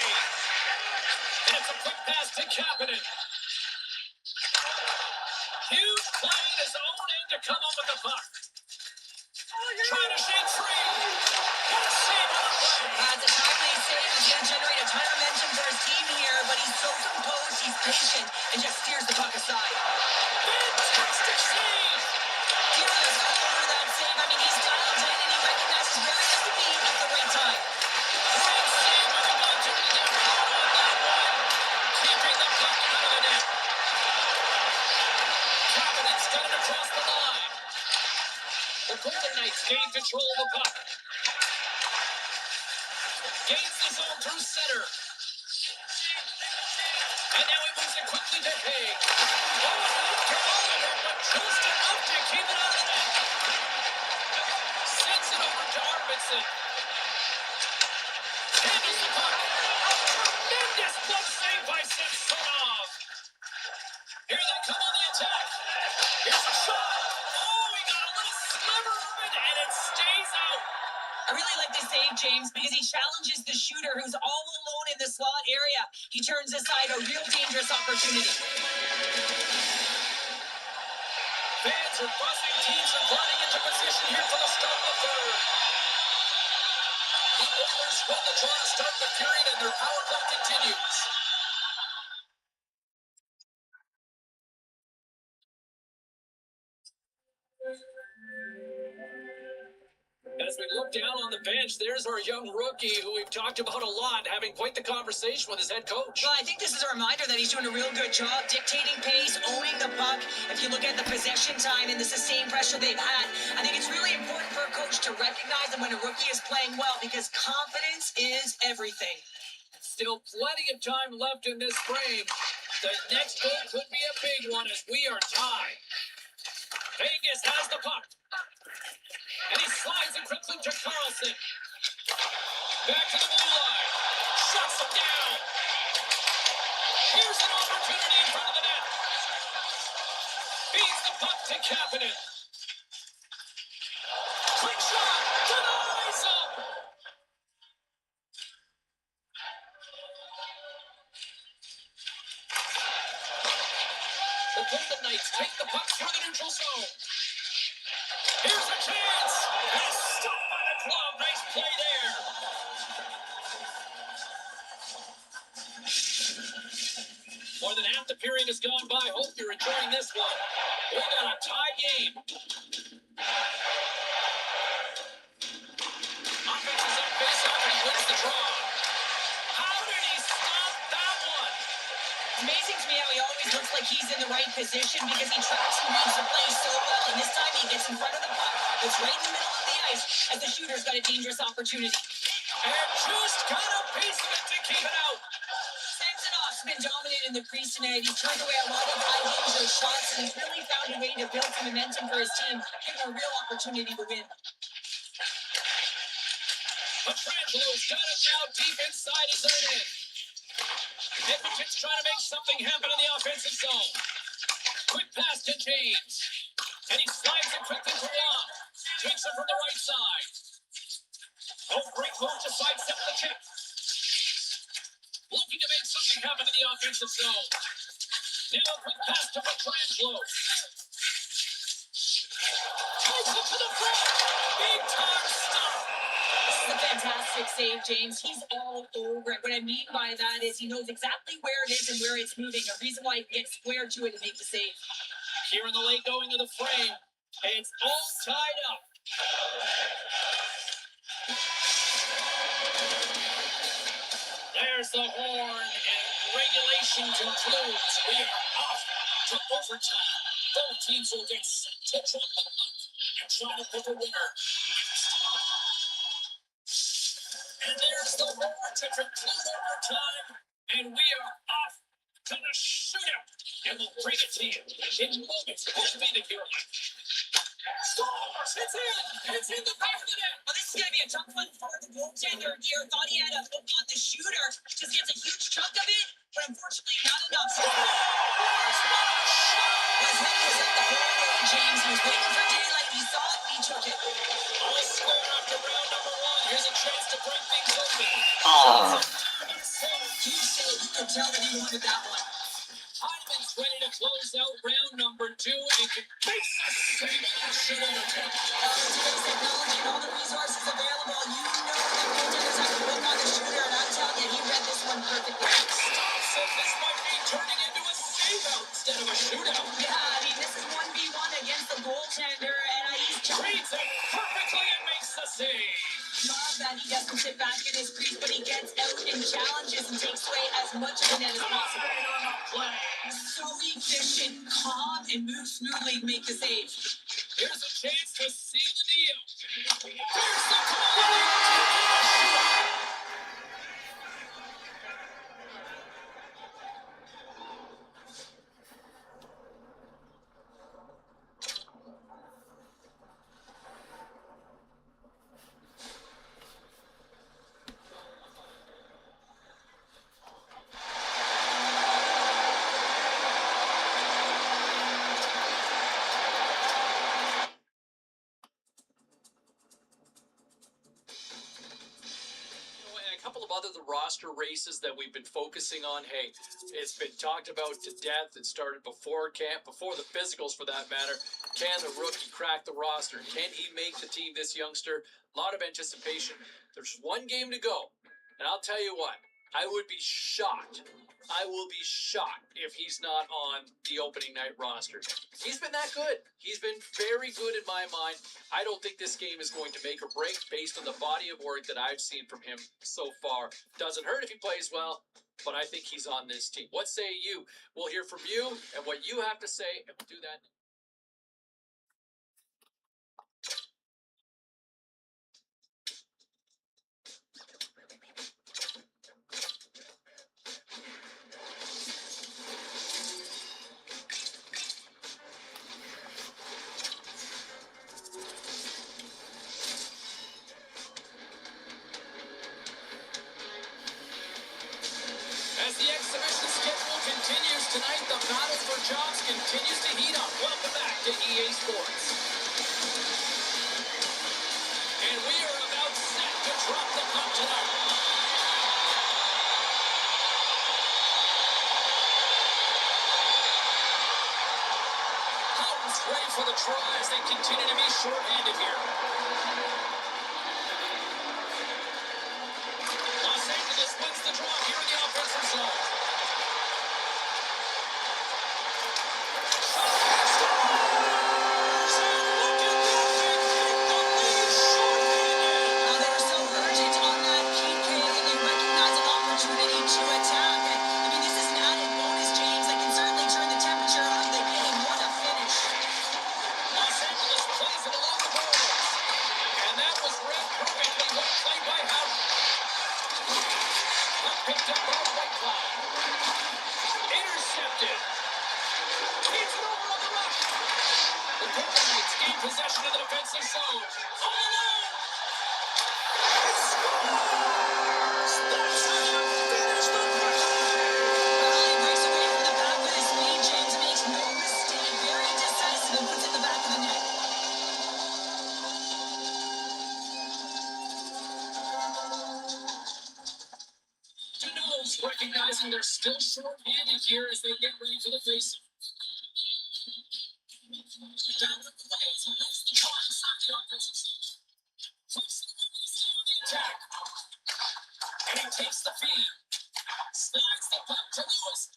And it's a quick pass to Kapanen. Huge play in his own end to come up with the puck. Trying to shake free. What a save on the play. It's a timely save. He's going to generate a ton of momentum for his team here, but he's so composed, he's patient, and just steers the puck aside. Fantastic save. Heroes all over that save. I mean, he's dialed in and he recognizes where he has to be at the right time. Great save with the goaltender to get caught on that one. Keeping the puck out of the net. Kapanen's got it across the line. The Golden Knights gain control of the puck. Gains the zone through center. And now he moves it quickly to Haig. Oh, to Oliver, but just enough to keep it out of the net. Sends it over to Arvidsson. Handles the puck. Tremendous glove save by Samsonov. Here they come on the attack. Here's a shot. Oh, he got a little sliver of it, and it stays out. I really like this save, James, because he challenges the shooter who's all alone in the slot area. He turns aside a real dangerous opportunity. Fans are buzzing. Teams are gliding into position here for the start of the third. The Oilers run the draw to start the period, and their power play continues. As we look back down on the bench. There's our young rookie who we've talked about a lot, having quite the conversation with his head coach. Well, I think this is a reminder that he's doing a real good job dictating pace, owning the puck. If you look at the possession time and the sustained pressure they've had, I think it's really important for a coach to recognize them when a rookie is playing well, because confidence is everything. Still plenty of time left in this frame. The next goal could be a big one as we are tied. Vegas has the puck. And he slides it quickly to Carlson. Back to the blue line. Shuts him down. Here's an opportunity in front of the net. Feeds the puck to Kapanen. Quick shot. Denies him. The Golden Knights take the puck through the neutral zone. Here's a chance. And a stop by the glove. Nice play there. More than half the period has gone by. Hope you're enjoying this one. We got a tie game. Offense is up face off and he wins the draw. How did he stop that one? Amazing to me how he always looks like he's in the right position because he tracks and reads the play so well. And this time he gets in front of the puck. It's right in the middle of the ice as the shooter's got a dangerous opportunity. And just got a piece of it to keep it out. Samsonov's been dominant in the crease tonight. He's turned away a lot of high danger shots, and he's really found a way to build some momentum for his team, giving a real opportunity to win. Petrangelo's got it now deep inside his own end. Edmonton's trying to make something happen in the offensive zone. Quick pass to James. And he slides it quickly to Long. Takes it from the right side. Oh, great move to sidestep the chip. Looking to make something happen in the offensive zone. Now a quick pass to Petrangelo. Takes it to the front. Big time stop. This is a fantastic save, James. He's all over it. What I mean by that is he knows exactly where it is and where it's moving. A reason why he can get square to it and make the save. Here in the late going of the frame. It's all tied up. There's the horn, and regulation concludes. We are off to overtime. Both teams will get set to drop the puck and try to pick a winner. And there's the horn to conclude overtime, and we are off to the shootout. And we'll bring it to you in moments. Push me to hear it. Scores! It's in! It's in the back of the net! Well, this is going to be a tough one for the goaltender here. Thought he had a hook on the shooter. Just gets a huge chunk of it, but unfortunately not enough. His head was up the whole way, James. He was waiting for daylight. He saw it. He took it. All square after round number one. Here's a chance to break things open. Huge save. You could tell that he wanted that one. Hyman's ready to close out round number two and can face the save and shootout attempt. Today's technology and all the resources available, you know that goaltenders have a hook on the shooter, and I'm telling you, he read this one perfectly. So this might be turning into a save out instead of a shootout. Yeah, I mean, this is 1v1 against the goaltender, and he's Reads it perfectly and makes the save. love that he doesn't sit back in his crease, but he gets out and challenges and takes away as much of the net as possible. Play. So efficient, calm, and moves smoothly to make the save. Here's a chance to seal the deal. Here's the goal. And a couple of other the roster races that we've been focusing on. Hey, it's been talked about to death. It started before camp, before the physicals for that matter. Can the rookie crack the roster? Can he make the team, this youngster? A lot of anticipation. There's one game to go. And I'll tell you what, I would be shocked. I will be shocked if he's not on the opening night roster. He's been that good. He's been very good in my mind. I don't think this game is going to make or break based on the body of work that I've seen from him so far. Doesn't hurt if he plays well, but I think he's on this team. What say you? We'll hear from you and what you have to say, and we'll do that. As the exhibition schedule continues tonight, the battle for jobs continues to heat up. Welcome back to EA Sports. And we are about set to drop the puck tonight. Houghton's ready for the try as they continue to be shorthanded here. Los Angeles wins the draw here in the offensive zone. Now they were so urgent on that PK and they recognize an opportunity to attack. I mean, this is an added bonus, James. That can certainly turn the temperature on the game. What a finish. Los Angeles plays it along the boards. And that was read perfectly. Well played by Howard. Puck picked up by White Cloud. Intercepted. Feeds it over on the rush. The Golden Knights gain possession of the defensive zone. All alone. That's how you finish the pressure. Well, he breaks away from the back with his speed, James. Makes no mistake. Very decisive and puts it in the back of the net. Denos recognizing they're still short-handed here as they get ready for the face. Down with the legs, he makes the try inside the offensive zone. Flips it on the attack. And he takes the feed. Slides the puck to Lewis.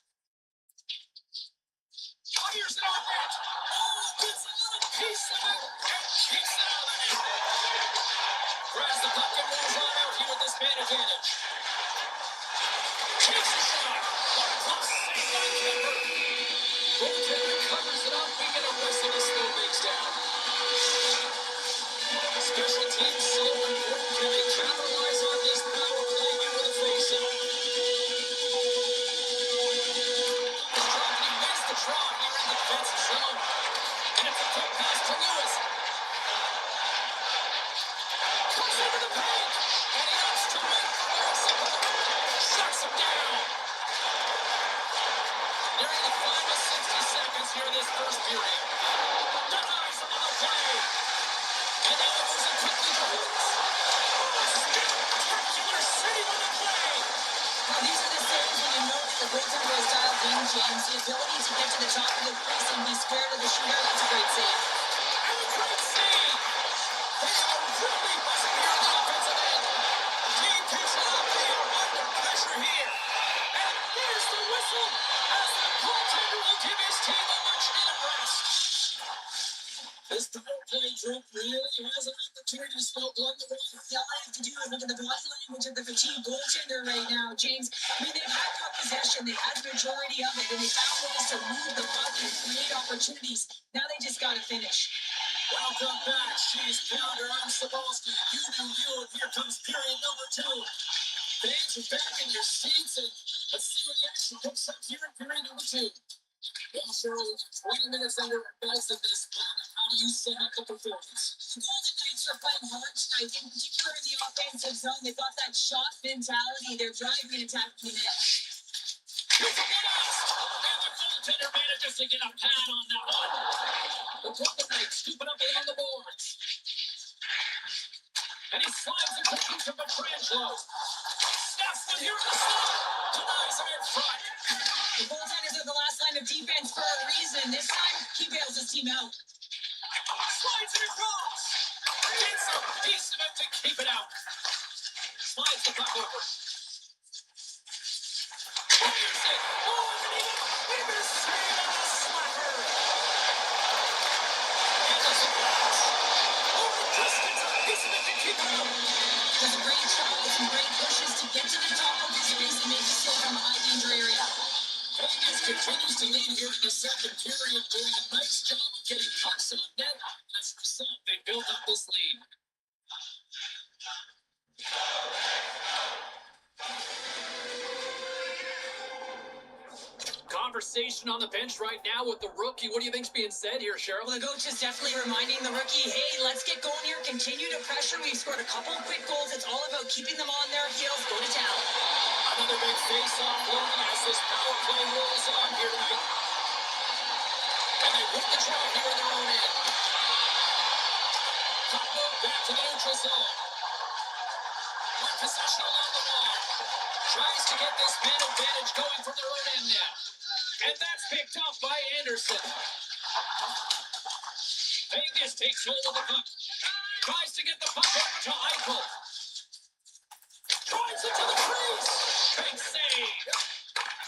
Fires it on net. Oh, gets a little piece of it and kicks it out of the net. Grabs the puck and moves on out here with this man advantage. Takes a shot. One puck saved by Kemper. Goaltender covers it up. We get a whistle to slow things down. Special teams so important. Can they capitalize on this power play here with a face-off? He's dropped and he wins the draw here in the defensive zone. And it's a quick pass to Lewis. Comes into the paint. And he opts to wait for Wilson. Shuts him down. Nearing the final 60 seconds here in this first period. Denies him on the play. And now it moves it quickly to Lewis. Spectacular save on the play. Now, these are the saves when you know that the goaltender is dialed in, James. The ability to get to the top of the crease and be scared of the shooter. That's a great save. And a great save. They are really buzzing here on the offensive end. Team picks it up. They are under pressure here. And there's the whistle as the goaltender will give his team a much-needed rest. This power play group really has an opportunity to spell blood in the water. All I have to do is look at the body language of the fatigued goaltender right now, James. I mean, they've had puck possession. They had the majority of it. And they found ways to move the puck and create opportunities. Now they just got to finish. Welcome back. She's Pounder. I'm Sabalski. You do you. And here comes period number 2. Fans are back in your seats, and let's see what the action picks up here in period number 2. Well, Cheryl, 20 minutes under our belts in this one. How do you sum up the performance? The Golden Knights are playing hard tonight, in particular in the offensive zone. They've got that shot mentality. They're driving and attacking the net. With the blast, and the goaltender manages to get a pad on that one. The Golden Knights scooping up along the boards. And he slides it quickly to Petrangelo. Snaps it here in the slot. Denies him in front. The goaltenders are the last line of defense for a reason. This time, he bails his team out. Slides it across. Gets a piece of it to keep it out. Slides the puck over. continues to lead here in the second period, doing a nice job of getting pucks on net. As a result, they build up this lead. Conversation on the bench right now with the rookie. What do you think's being said here, Cheryl? Well, the coach is definitely reminding the rookie, hey, let's get going here, continue to pressure. We've scored a couple of quick goals. It's all about keeping them on their heels. Go to town. Another big face-off looming as this power play rolls on here tonight. And they win the draw here in their own end. Puck moved back to the neutral zone. One possession along the wall. Tries to get this man advantage going from their own end now. And that's picked up by Anderson. Vegas takes hold of the puck. Tries to get the puck over to Eichel. Drives it to the crease. Big save.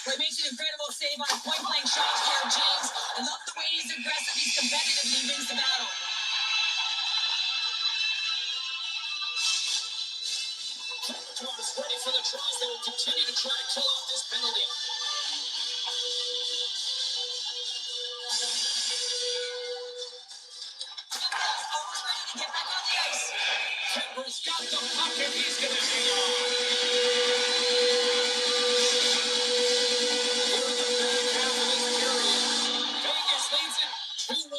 Well, he makes an incredible save on a point-blank shot here, James. I love the way he's aggressive. He's competitive and he wins the battle. Thomas ready for the tries. They will continue to try to kill off this penalty. Almost ready to get back on the ice. Kemper's got the puck and he's going to hang on. Here in the back half of this period, Vegas leads it 2-1.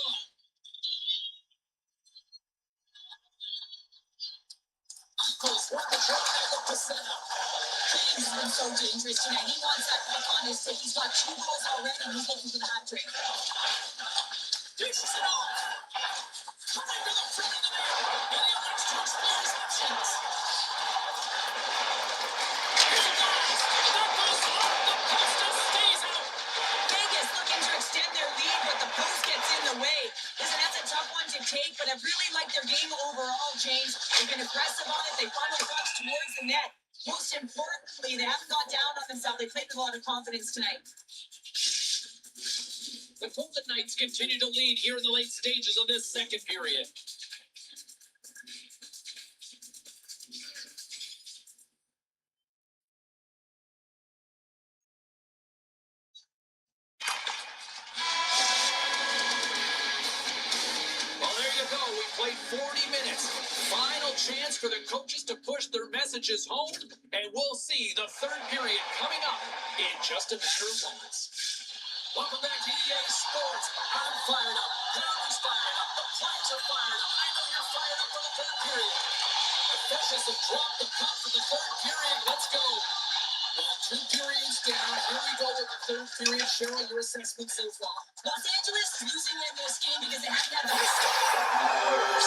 Eichels won the draw at the Pacetta. James has been so dangerous tonight. He wants that puck on his stick. He's got 2 goals already. He's looking for the hat trick. Dishes it off. Coming to the front of the net. And he looks to explore his options. Here's a blast. That goes off the post and stays out. Vegas looking to extend their lead, but the post gets in the way. Listen, that's a tough one to take, but I've really liked their game overall, James. They've been aggressive on it. They funnel pucks towards the net. Most importantly, they haven't got down on themselves. They played with a lot of confidence tonight. The Golden Knights continue to lead here in the late stages of this second period. Well, there you go. We played 40 minutes. Final chance for the coaches to push their messages home, and we'll see the third period coming up in just a matter of moments. Welcome back to EA Sports. I'm fired up. Henry's fired up. The Flames are fired up. I know you're fired up for the third period. The Fishes have dropped the puck for the third period. Let's go. Well, 2 periods down. Here we go with the third period. Cheryl, your assessment so far. Los Angeles is losing in this game because they haven't had the best. He's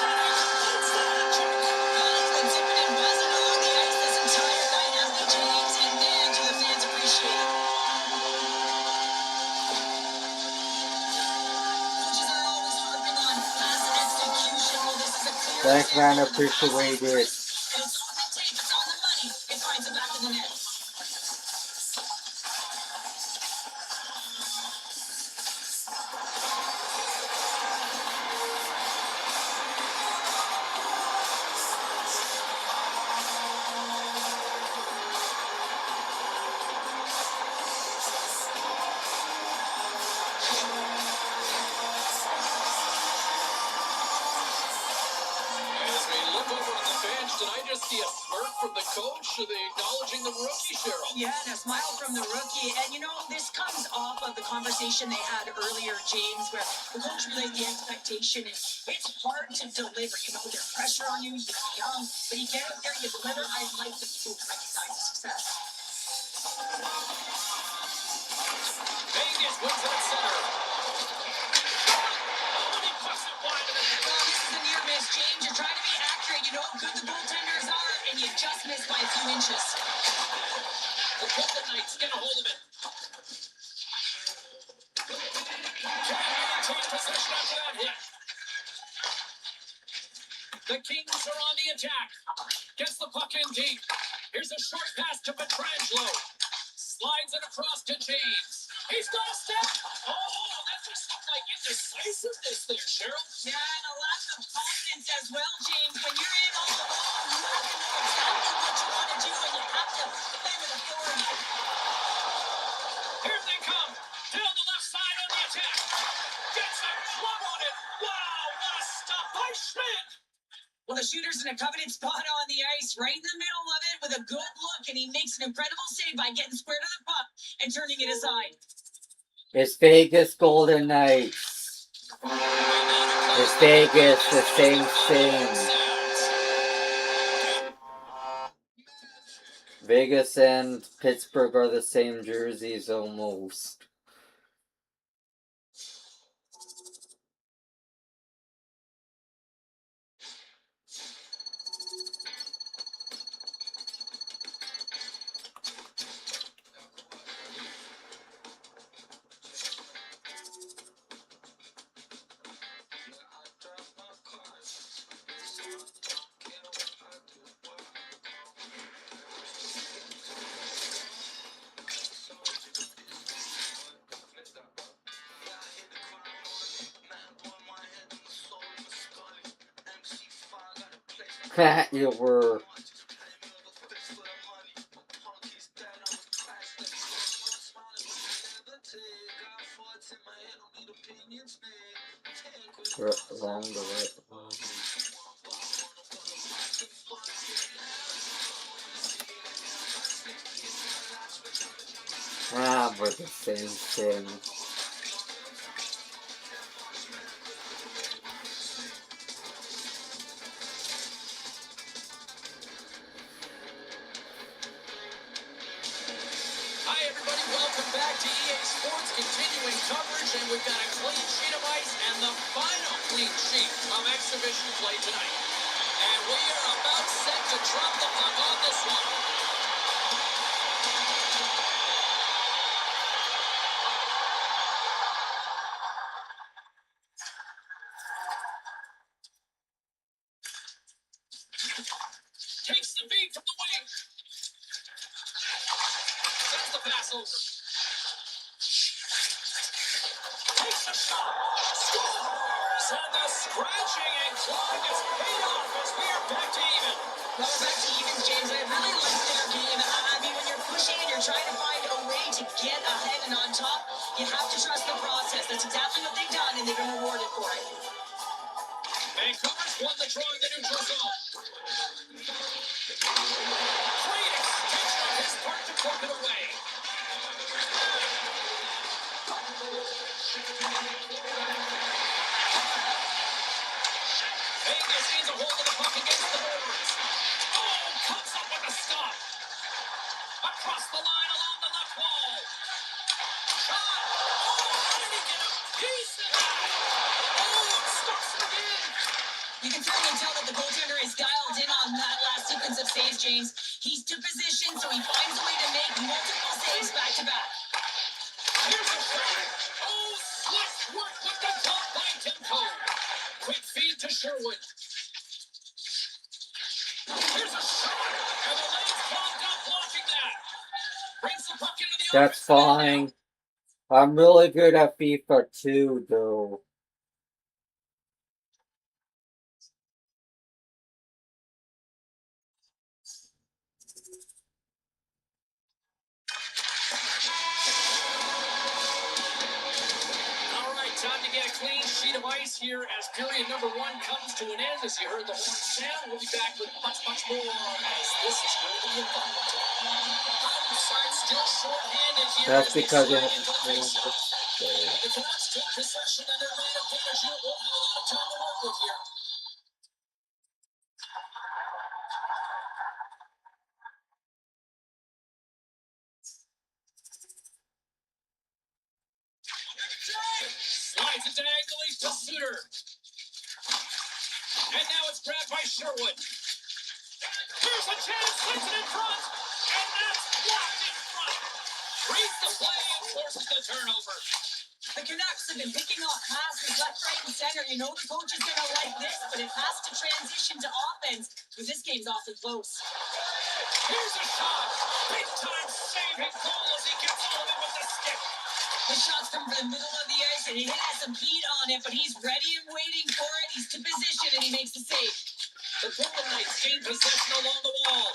been zipping and buzzing along the ice this entire night, hasn't he, James? And man, do the fans appreciate it. Coaches are always harping on pass execution. Well, this is a clear Thanks, man. I example. appreciate it. And it's on the tape. It's on the money. It finds it back in the net. As we look over on the bench, did I just see a smirk from the coach? Are they acknowledging the rookie, Cheryl? Yeah, and a smile from the rookie. And you know, this comes off of the conversation they had earlier, James, where the coach relayed the expectation is it's hard to deliver. You know, there's pressure on you, you're young, but you get out there, you deliver. I like the people who recognize the success. Vegas wins it at center. Oh, and he puts it wide of the net. Well, this is a near miss, James. You're trying to be accurate. You know how good the goaltenders are, and you just missed by a few inches. The Golden Knights get a hold of it. Canadian takes possession after that hit. The Kings are on the attack. Gets the puck in deep. Here's a short pass to Pietrangelo. Slides it across to James. He's got a step. Oh, that just looked like indecisiveness there, Cheryl. Yeah, and a lack of confidence as well, James. When you're in all alone, you have to know exactly what you want to do, and you have to play with authority. Here they come. Down the a coveted spot on the ice, right in the middle of it with a good look, and he makes an incredible save by getting square to the puck and turning it aside. It's Vegas Golden Knights. It's Vegas, the same thing. Vegas and Pittsburgh are the same jerseys almost. You were. Wrong the right. But the same thing. Hi, everybody. Welcome back to EA Sports, continuing coverage, and we've got a clean sheet of ice and the final clean sheet of exhibition play tonight. And we are about set to drop the puck on this one. Takes the feed from the wing. Sends the pass over. Takes a shot. Scores! And the scratching and clawing is paid off as we are back to even. Well, we're back to evens, James. I really like their game. I mean, when you're pushing and you're trying to find a way to get ahead and on top, you have to trust the process. That's exactly what they've done, and they've been rewarded for it. Vancouver's won the draw in the neutral zone. Great extension on his part to clip it away. Vegas needs a hold of the puck against the boards. Oh, comes up with a stop. Across the line along the left wall. Shot. Oh, how did he get a piece of that? Oh, it stops it again. You can certainly tell that the goaltender is dialed in on that last sequence of saves, James. He's to position, so he finds a way to make multiple saves back to back. Here's a shot. Oh, slick work with the top by Timko. Quick feed to Sherwood. Here's a shot. And the legs clogged up blocking that. Brings the puck into the That's offensive end. fine. I'm really good at FIFA 2, though. All right, time to get a clean sheet of ice here as period number one comes to an end. As you heard the horn sound, we'll be back with much more as this is going to be a fun one. Side still short-handed here. That's as they because slide it into the faceoff. The Canucks took possession and their man advantage here won't have a lot of time to work with here. Slides it diagonally to Suter. And now it's grabbed by Sherwood. Here's a chance, slides it in front. And that's blocked in front. Reads the play and forces the turnover. The Canucks have been picking off passes left, right, and center. You know the coach is going to like this, but it has to transition to offense because this game's awfully close. Here's a shot. Big time saving goal as he gets all of it with the stick. The shot's from the middle of the ice, and it has some heat on it, but he's ready and waiting for it. He's to position, and he makes the save. The Brooklyn Knights gain possession along the wall.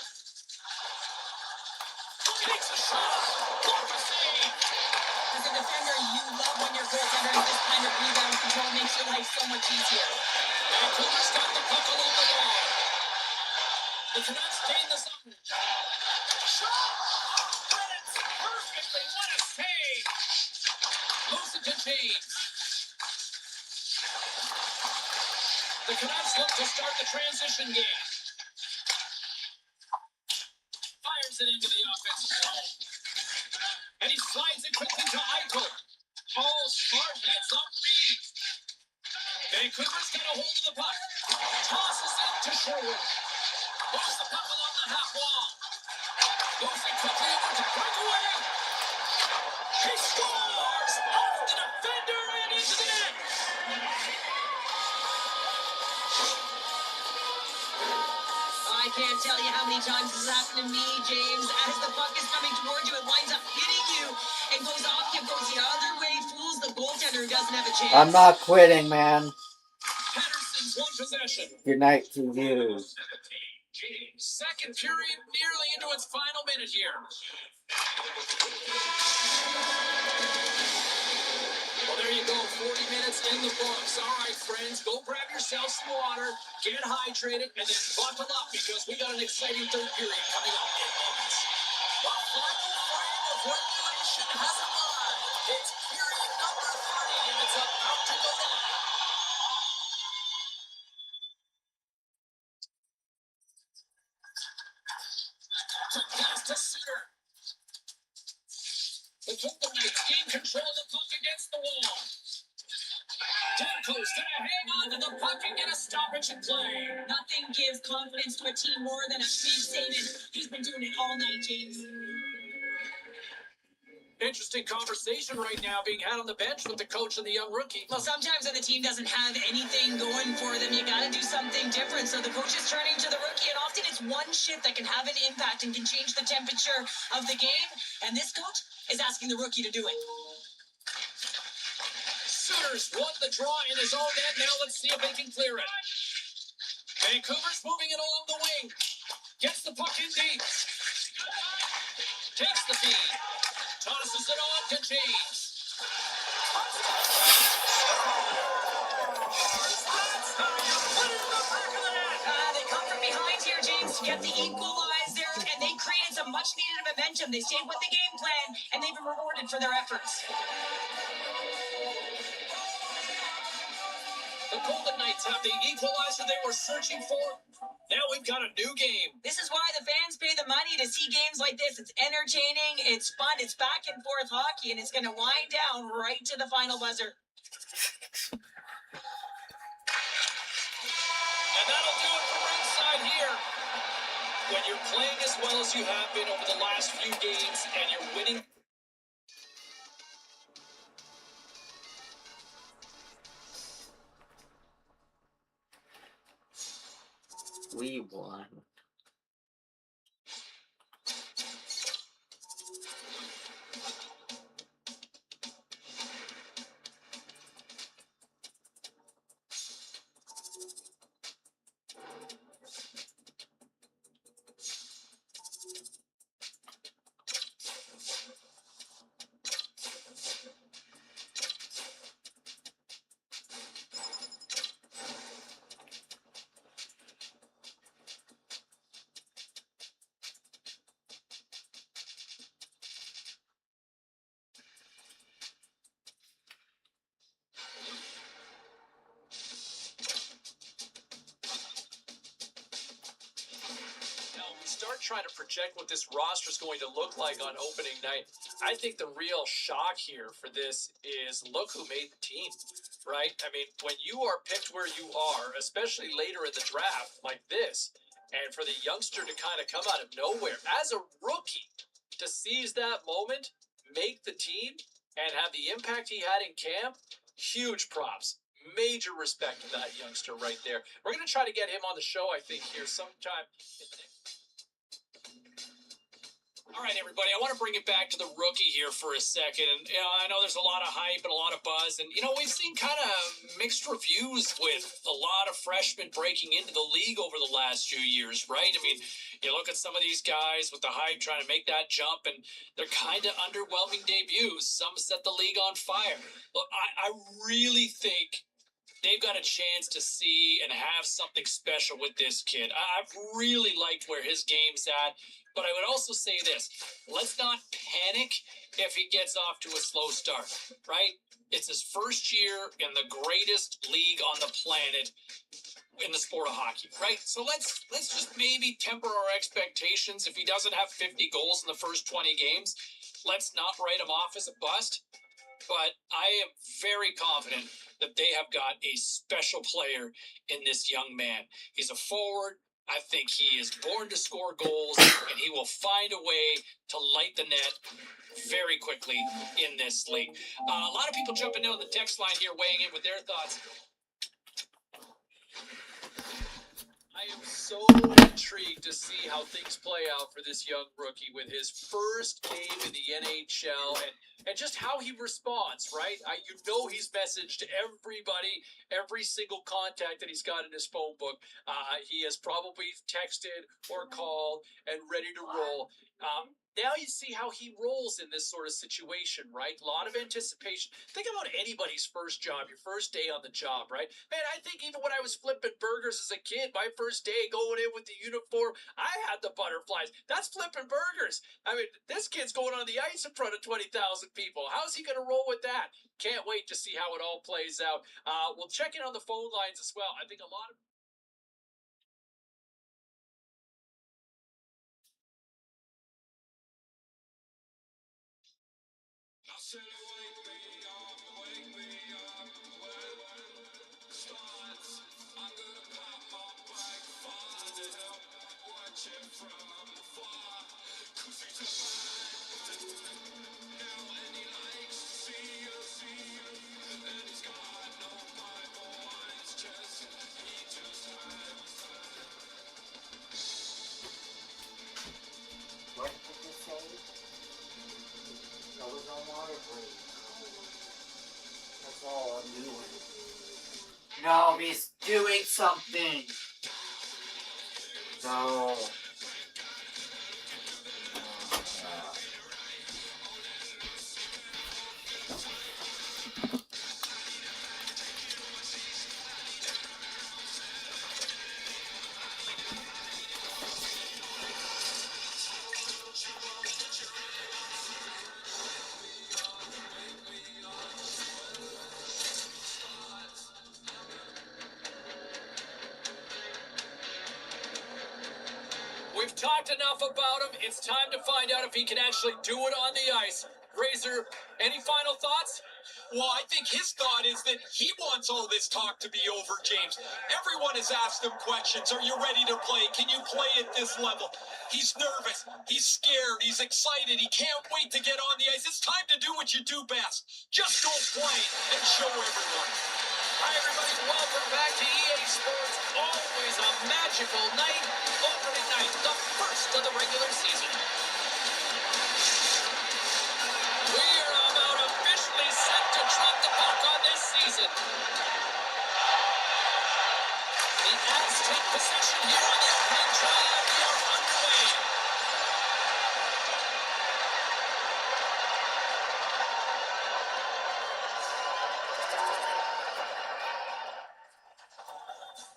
Takes a shot. Block a save. As a defender, you love when your goaltender has this kind of rebound control. Makes your life so much easier. Vancouver's got the puck along the wall. The Canucks gain the zone. Shot! Read it perfectly. What a save! Moves it to James. The Canucks look to start the transition game. Fires it into the offensive zone. And he slides it quickly to Eichel. Oh, smart heads up lead. Vancouver's got a hold of the puck. Tosses it to Sherwood. Moves the puck along the half wall. Moves it quickly over to breakaway. He scores! Off the defender and into the net. I can't tell you how many times this has happened to me, James. As the puck is coming towards you, it winds up hitting you and goes off you, goes the other way, fools the goaltender who doesn't have a chance. I'm not quitting, man. Patterson's one possession. Good night to you. Second period nearly into its final minute here. Well, there you go. 40 minutes in the books. All right, friends, go grab yourself some water, get hydrated, and then buckle up because we got an exciting third period coming up in moments. The final frame of regulation has arrived. It's period number 3, and it's about to go down. Pass to Suter. The Golden Knights gain control of the puck against the wall. Demko's gonna hang on to the puck and get a stoppage in play. Nothing gives confidence to a team more than a big save, and he's been doing it all night, James. Interesting conversation right now being had on the bench with the coach and the young rookie. Well, sometimes when the team doesn't have anything going for them, you gotta do something different. So the coach is turning to the rookie, and often it's one shift that can have an impact and can change the temperature of the game. And this coach is asking the rookie to do it. Suter's won the draw in his own net. Now let's see if they can clear it. Vancouver's moving it along the wing. Gets the puck in deep. Takes the feed. Tosses it on to James. They come from behind here, James, to get the equalizer, and they created some much-needed momentum. They stayed with the game plan, and they've been rewarded for their efforts. The Golden Knights have the equalizer they were searching for. Now we've got a new game. This is why the fans pay the money to see games like this. It's entertaining, it's fun, it's back and forth hockey, and it's going to wind down right to the final buzzer. And that'll do it for ringside here. When you're playing as well as you have been over the last few games and you're winning. We won. Start trying to project what this roster is going to look like on opening night. I think the real shock here for this is look who made the team, right? I mean, when you are picked where you are, especially later in the draft like this, and for the youngster to kind of come out of nowhere as a rookie to seize that moment, make the team, and have the impact he had in camp, huge props. Major respect to that youngster right there. We're going to try to get him on the show, I think, here sometime in the next. All right, everybody, I want to bring it back to the rookie here for a second. And I know there's a lot of hype and a lot of buzz. And, we've seen kind of mixed reviews with a lot of freshmen breaking into the league over the last few years, right? I mean, you look at some of these guys with the hype trying to make that jump, and they're kind of underwhelming debuts. Some set the league on fire. Look, I really think they've got a chance to see and have something special with this kid. I've really liked where his game's at, but I would also say this: let's not panic if he gets off to a slow start, right? It's his first year in the greatest league on the planet in the sport of hockey, right? So let's just maybe temper our expectations. If he doesn't have 50 goals in the first 20 games, let's not write him off as a bust. But I am very confident that they have got a special player in this young man. He's a forward. I think he is born to score goals, and he will find a way to light the net very quickly in this league. A lot of people jumping in on the text line here, weighing in with their thoughts. I am so intrigued to see how things play out for this young rookie with his first game in the NHL and just how he responds, right? He's messaged everybody, every single contact that he's got in his phone book. He has probably texted or called and ready to roll. Now you see how he rolls in this sort of situation, right? A lot of anticipation. Think about anybody's first job, your first day on the job, right? Man, I think even when I was flipping burgers as a kid, my first day going in with the uniform, I had the butterflies. That's flipping burgers. I mean, this kid's going on the ice in front of 20,000 people. How's he going to roll with that? Can't wait to see how it all plays out. We'll check in on the phone lines as well. I think a lot of What did you say? I was on water break. That's all I'm doing. No, he's doing something. No. We've talked enough about him. It's time to find out if he can actually do it on the ice. Razor, any final thoughts? Well, I think his thought is that he wants all this talk to be over, James. Everyone has asked him questions. Are you ready to play? Can you play at this level? He's nervous. He's scared. He's excited. He can't wait to get on the ice. It's time to do what you do best. Just go play and show everyone. Hi, everybody. Welcome back to EA Sports. Always a magical night. Opening night, the first of the regular season. We are about officially set to drop the puck on this season. The Avs take possession here on the opening drive. We are underway.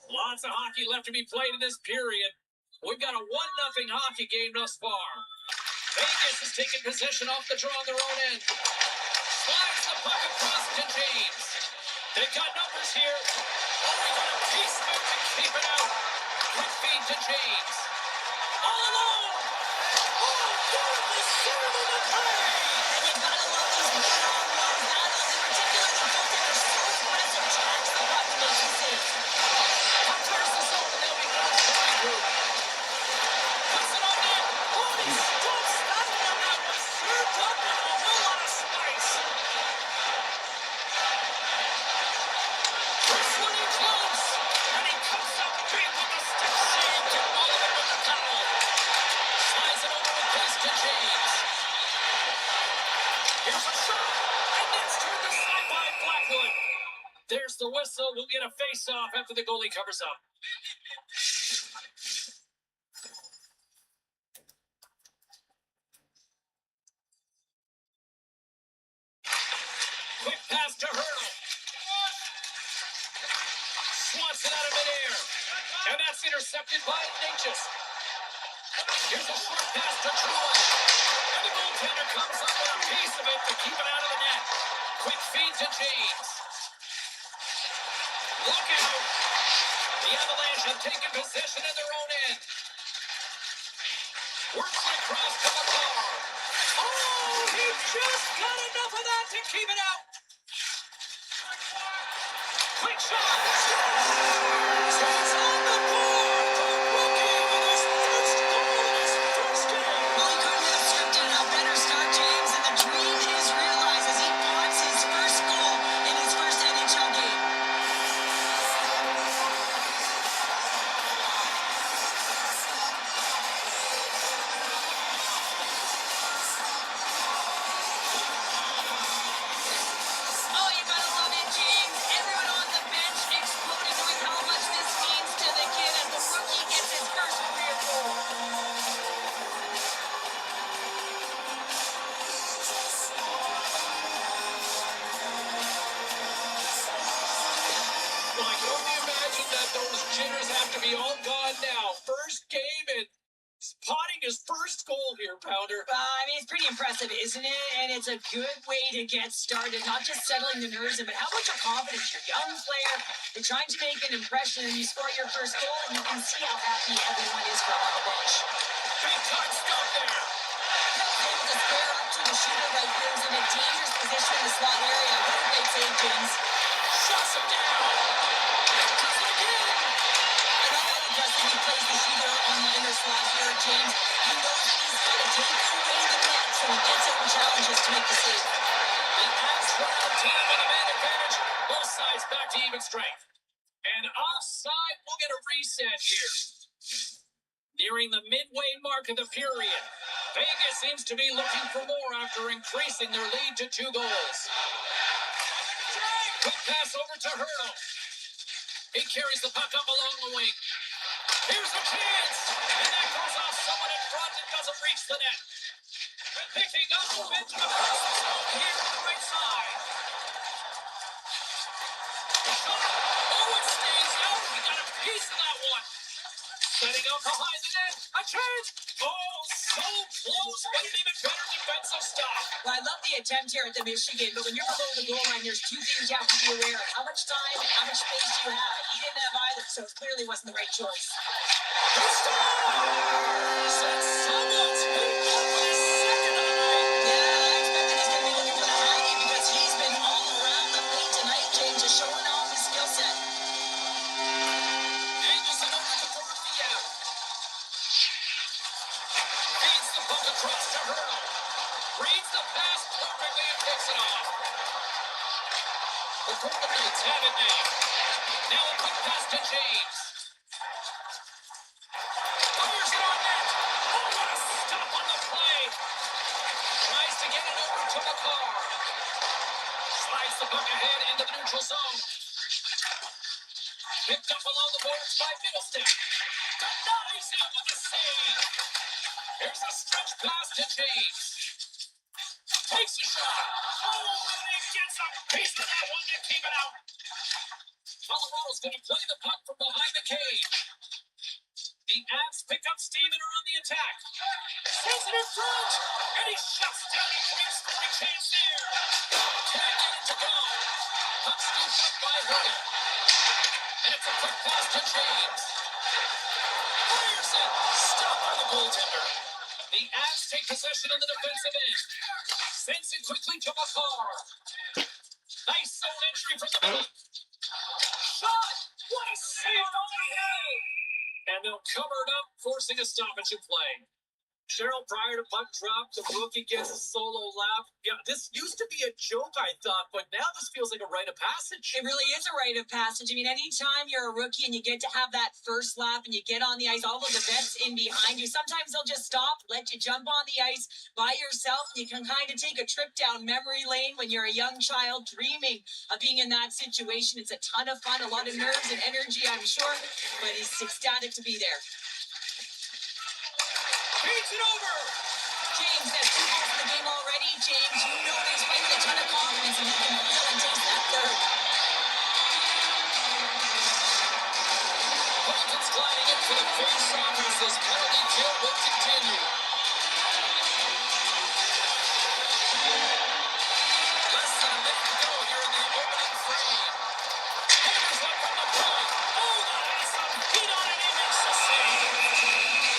Lots of hockey left to be played in this period. We've got a 1-0 hockey game thus far. Vegas has taken possession off the draw on their own end. Slides the puck across to James. They've got numbers here. Oh, we got a piece of it to keep it out. Quick feed to James. All alone. Oh, beautifully served on the play. And you gotta love these one-on-one battles. In particular, the goaltenders so aggressive, tracks the puck and makes you safe. Puck turns the zone. They'll be going to the group. Puts it on net. Oh, he stood stopping on that one. Served up with a whole lot of spice. This one in close. And he comes up big with the stick save to all of it with the towel. Slides it over with pace to James. Here's a shot. And it's turned aside by Blackwood. There's the whistle. We'll get a face-off after the goalie covers up. Quick pass to Hurdle. in midair. And that's intercepted by Natchez. Here's a short pass to Trula. And the goaltender comes up with a piece of it to keep it out of the net. Quick feed to James. Look out. The Avalanche have taken possession in their own end. Works it across to Makar. Oh, he just got enough of that to keep it out. Quick shot. Scores! He's on the board. The rookie with his first goal in his first game. Well, he couldn't have scripted a better start, James, and the dream is realized as he pots his first goal in his first NHL game. Oh, you gotta love it, James. Everyone on the bench exploding with how much this means to the kid as the rookie gets his first career goal. Well, I can only imagine that those jitters have to be all gone now. First game and potting his first goal here, Pounder. I mean, it's pretty impressive, isn't it? And it's a good way to get started, not just settling the nerves, but how much of confidence. You're a young player, you're trying to make an impression, and you score your first goal, and you can see how happy everyone is from on the bench. Big time stop there. Able to square up to the shooter right there, who's in a dangerous position in the slot area. What a great save, James. Shuts him down. Does it again. And all impressive, he plays the shooter on the inner slot here, James. He knows that he's got to take away the net, so he gets out and challenges to make the save. The Avs run out of time with a man advantage. Both sides back to even strength. And offside, we'll get a reset here. Nearing the midway mark of the period. Vegas seems to be looking for more after increasing their lead to 2 goals. Quick pass over to Hurdle. He carries the puck up along the wing. Here's a chance. And that goes off someone in front and doesn't reach the net. Picking up momentum across the zone here on the right side. Oh, it stays out. He got a piece of that one. Setting up behind the net. A chance. Oh, so close, but an even better defensive stop. Well, I love the attempt here at the Michigan, but when you're below the goal line, there's 2 things you have to be aware of. How much time and how much space you have. He didn't have either, so it clearly wasn't the right choice. He scores! And someone's picked up with his second of the night. Yeah, I expected he's going to be looking for the tiny because he's been all around the plate tonight, James, just showing off his skill set. Angles it over to Dorothea. Feeds the puck across to Hurdle. Reads the pass perfectly and picks it off. The Golden Knights have it now. Now a quick pass to James. Fires it on net. Oh, what a stop on the play. Tries to get it over to Makar. Slides the puck ahead into the neutral zone. Picked up along the boards by Middleston. Denies him with the save. Here's a stretch pass to James. Takes a shot. Oh, and he gets a piece of that one to keep it out. Colorado's going to play the puck from behind the cage. The Avs pick up steam and are on the attack. Sends it in front. And he shuts down a great scoring chance there. Can't get it to go. Puck scooped up by Hurdle. And it's a quick pass to James. Fires it. Stopped by the goaltender. The Avs take possession on the defensive end. Sends it quickly to Makar. Nice zone entry from the middle. Shot! What a save on the head! And they'll cover it up, forcing a stoppage in play. Cheryl, prior to puck drop, the rookie gets a solo lap. Yeah, this used to be a joke, I thought, but now this feels like a rite of passage. It really is a rite of passage. I mean, anytime you're a rookie and you get to have that first lap and you get on the ice, all of the vets in behind you, sometimes they'll just stop, let you jump on the ice by yourself. You can kind of take a trip down memory lane when you're a young child dreaming of being in that situation. It's a ton of fun, a lot of nerves and energy, I'm sure, but he's ecstatic to be there. Feeds it over! James has 2 goals in the game already. James, you know he's playing with a ton of confidence and he can feel and taste that third. sliding in for the face-off as this penalty kill will continue. Less than a minute to go here in the opening frame. Hammers up from the point. Oh, that has some heat on it. He makes the save.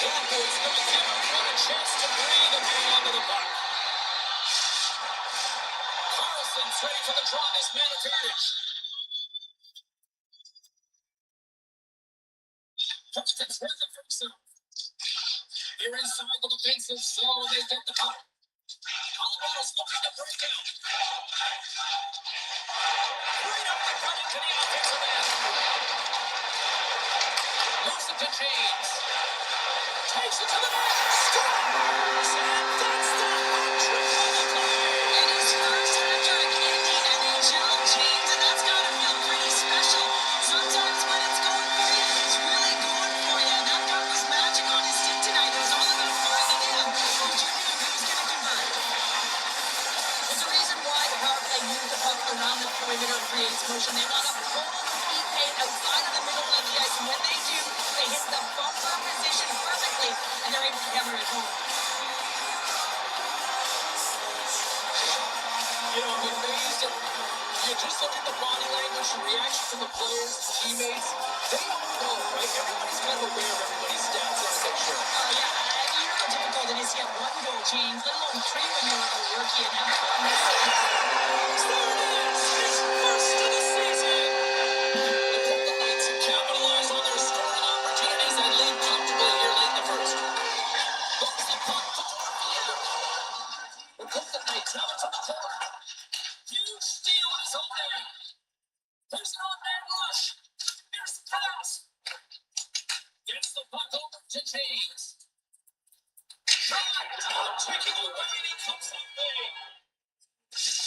Lockwood's going to give everyone a chance to breathe and hang on to the puck. Carlson's ready for the draw. This man advantage. Preston's worth it for himself. Here inside the defensive zone, they get the puck. Colorado's looking to break out. Right up the cut into the offensive end. Moves it to James. Takes it to the net. Scores! And that's the hat-trick on the play. And his first hat-trick in the NHL, James, and that's gotta feel pretty special. Sometimes when it's going for you, it's really going for you. And that puck was magic on his stick tonight. It was all about finding him. But you knew he was gonna convert. There's a reason why the power play moves the puck around the perimeter and creates motion. They want to pull the feet paint outside of the middle of the ice, and when they do, they hit the bumper position perfectly, and they're able to hammer it home. You know, I'm amazed at, you just look at the body language and reaction from the players, teammates. They all know, right? Everybody's kind of aware of everybody's stats on their shirt. Yeah, and you know how difficult it is to get one goal, James, let alone three when you're a rookie, and everyone misses. There it is, his first of the season. The Golden Knights have capitalized on their scoring opportunities and lead comfortably here late in the first. Moves the puck to Dorfield. The Golden Knights have it to the corner. Huge steal in his own end. There's an on-man rush. Here's the pass. Gets the puck over to James. Shot! Taking away, and he comes up big.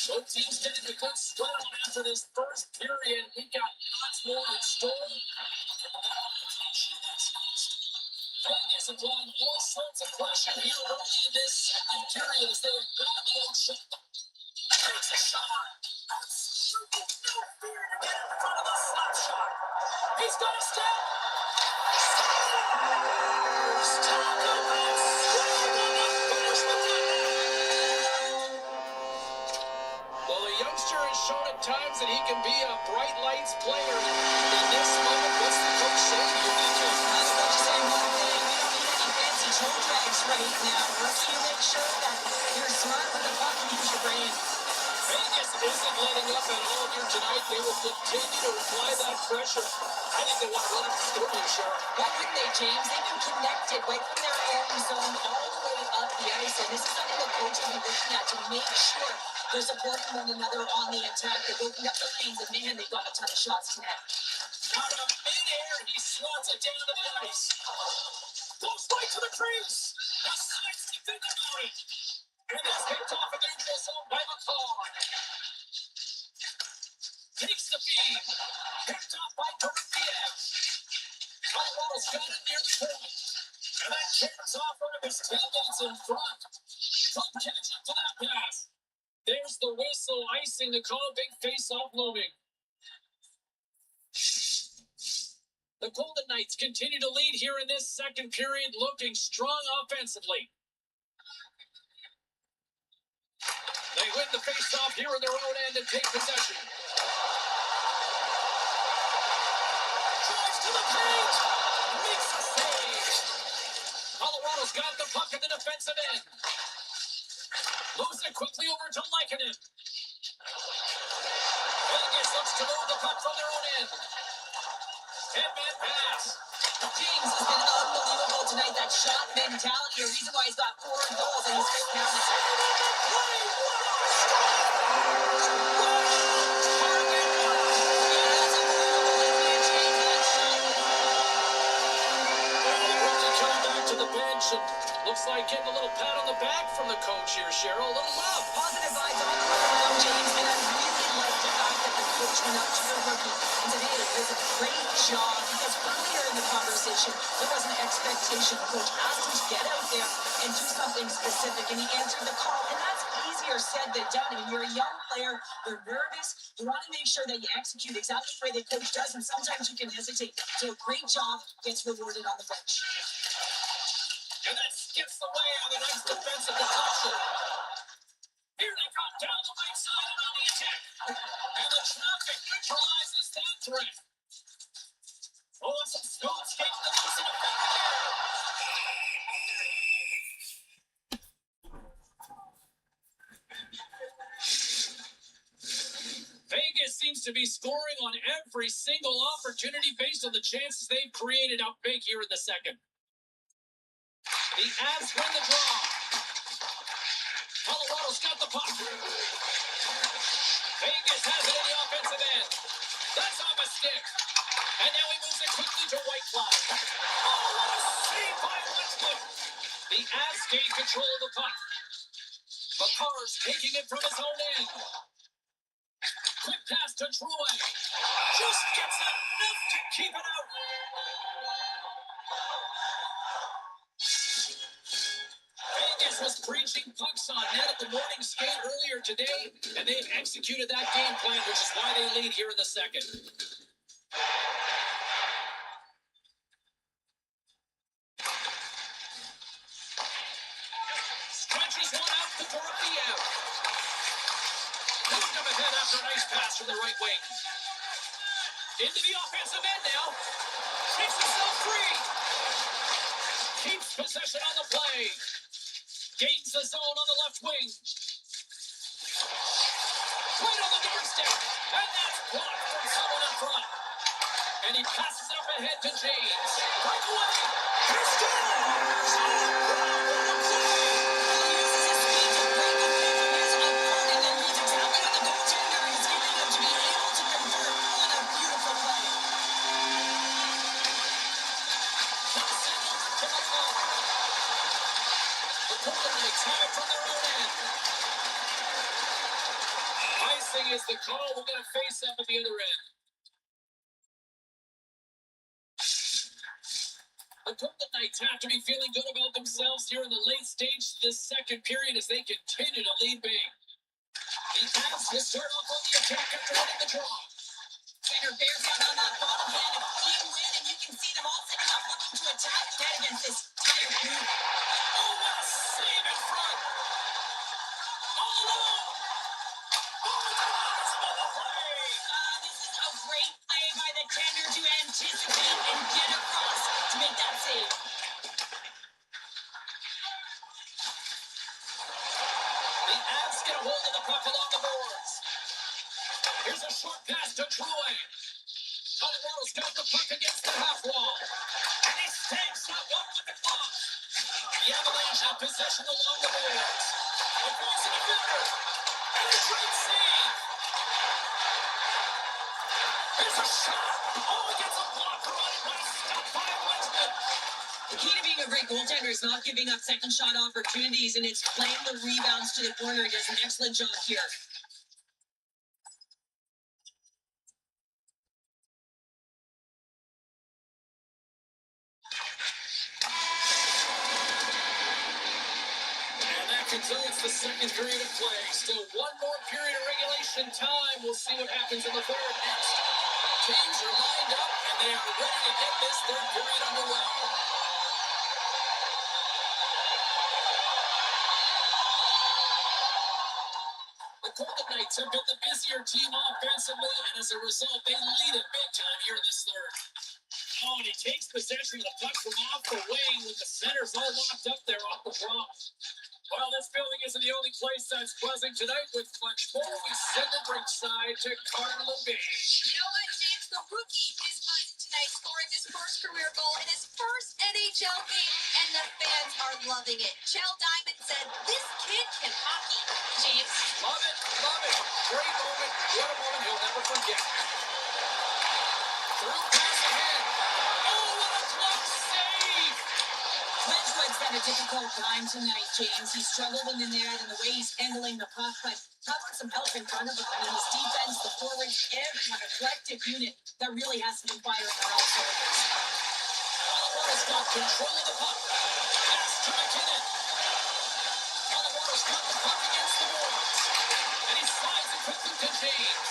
Both teams getting a good start after this first period. We got lots more in store. Vegas applying all sorts of pressure here early in this second period as they're not shut. Takes a shot. Absolutely no fear to get in front of the slap shot. He's got a step. Scores! Talk about struggling to finish the game. Well, the youngster has shown at times that he can be a bright lights player. In this moment, what's the coach saying to you, DJ? I was about to say one thing, we don't need any fancy toe drags right now. Rookie, you make sure that you're smart with the puck and use your brain. Vegas isn't letting up at all here tonight. They will continue to apply that pressure. I think they want to run up the score, sure. Why wouldn't they, James? They've been connected right from their own zone all the way up the ice, and this is something the coach will be looking at to make sure they're supporting one another on the attack. They've opened up the lanes, and man, they've got a ton of shots tonight. Out of midair, he slots it down to the ice. Goes right to the crease. He slides to think about it. And that's picked off a neutral zone by McCall. Takes the feed. Picked off by Dorfield. Colorado's got it near the point. And that turns off one of his teammates in front. Don't catch up to that pass. There's the whistle, icing the call, big face-off looming. The Golden Knights continue to lead here in this second period, looking strong offensively. They win the face-off here in their own end and take possession. Drives to the paint. Makes the save. Colorado's got the puck in the defensive end. Moves it quickly over to Lehkonen. Vegas looks to move the puck from their own end. Headman pass. James has been unbelievable tonight. That shot mentality, a reason why he's got 4 goals and he's still counting. Looks like getting a little pat on the back from the coach here, Cheryl. A little love. Positive vibes all the way around, James, and I really like the fact that the coach went up to the rookie and said, hey, it was a great job, because earlier in the conversation, there was an expectation. The coach asked him to get out there and do something specific, and he answered the call, and that's easier easier said than done. I mean, you're a young player, you're nervous, you want to make sure that you execute exactly the way the coach does, and sometimes you can hesitate. So a great job gets rewarded on the bench. And that skips away on the nice defensive deflection. Here they come down the right side and on the attack. And the traffic neutralizes that threat. Oh, and some stones came to the loose in a big Vegas seems to be scoring on every single opportunity based on the chances they've created out big here in the second. The Avs win the draw. Colorado's got the puck. Vegas has it in the offensive end. That's off a stick. And now he moves it quickly to Whitecloud. Oh, what a save by Westwood. The Avs gain control of the puck. Makar's taking it from his own end. Quick pass to Troy. Just gets enough to keep it out. Vegas was preaching pucks on net at the morning skate earlier today, and they've executed that game plan, which is why they lead here in the second. Stretches one out to Dorofeev. Moved him ahead after a nice pass from the right wing. Into the offensive end now. Shakes himself free. Keeps possession on the play. Gains the zone on the left wing. Right on the doorstep. And that's blocked from someone in front. And he passes up ahead to James. Breakaway. He scores! Oh, what a play! He uses his speed to break away from his upguard and then reads exactly what the goaltender is giving him to be able to convert. What a beautiful play. Pass it over to the top. The Golden Knights have it from their own end. Icing is the call. We're going to face up at the other end. The Golden Knights have to be feeling good about themselves here in the late stage of this second period as they continue to lead big. The Avs will start off on the attack after winning the draw. Tanner bears down on that bottom hand, a clean win, and you can see them all sitting up looking to attack again against this tired group. Oh, what a save in front! All alone! Oh, it's a nice double play! This is a great play by the tender to anticipate and get across to make that save. The Avs get a hold of the puck along the boards. Here's a short pass to Troy. Colorado's got the puck against the half wall. And he stamps that one with the glove. The Avalanche have possession along the boards. Across the defender. And a great save. Here's a shot. Oh, he gets a blocker on it, but it's stopped by Westwood. The key to being a great goaltender is not giving up second shot opportunities, and it's playing the rebounds to the corner. He does an excellent job here. And that concludes the second period of play. Still one more period of regulation time. We'll see what happens in the third next. Teams are lined up, and they are ready to get this third period underway. The Golden Knights have been the busier team offensively, and as a result, they lead it big time here in this third. Oh, and he takes possession of the puck from off the wing with the centers all locked up there off the draw. Well, this building isn't the only place that's buzzing tonight with much more. We send it ringside to Carlo Bay. You know what, James? The rookie is buzzing tonight, scoring his first career goal in his first NHL game, and the fans are loving it. Chell Diamond said, "This kid can hockey." James. Love it, love it. Great moment. What a moment he'll never forget. Through pass ahead. Oh, what a glove save! Wedgwood's had a difficult time tonight, James. He struggled in the net and the way he's handling the puck, but covered some help in front of him. I mean, his defense, the forwards, everyone, a collective unit that really has to be firing on all cylinders. Colorado's got control of the puck. Pass to McKinnon. Colorado's got the puck against the boards. to James.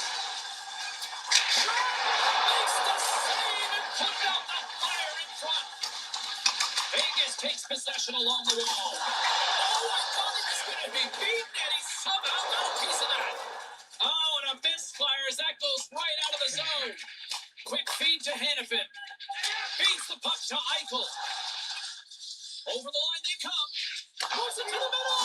Shot! Makes the save and puts out the fire in front. Vegas takes possession along the wall. Oh, I thought he was going to be beaten, and he somehow got a piece of that. Oh, and a misfire as that goes right out of the zone. Quick feed to Hannafin. Feeds the puck to Eichel. Over the line they come. Puts it to the middle.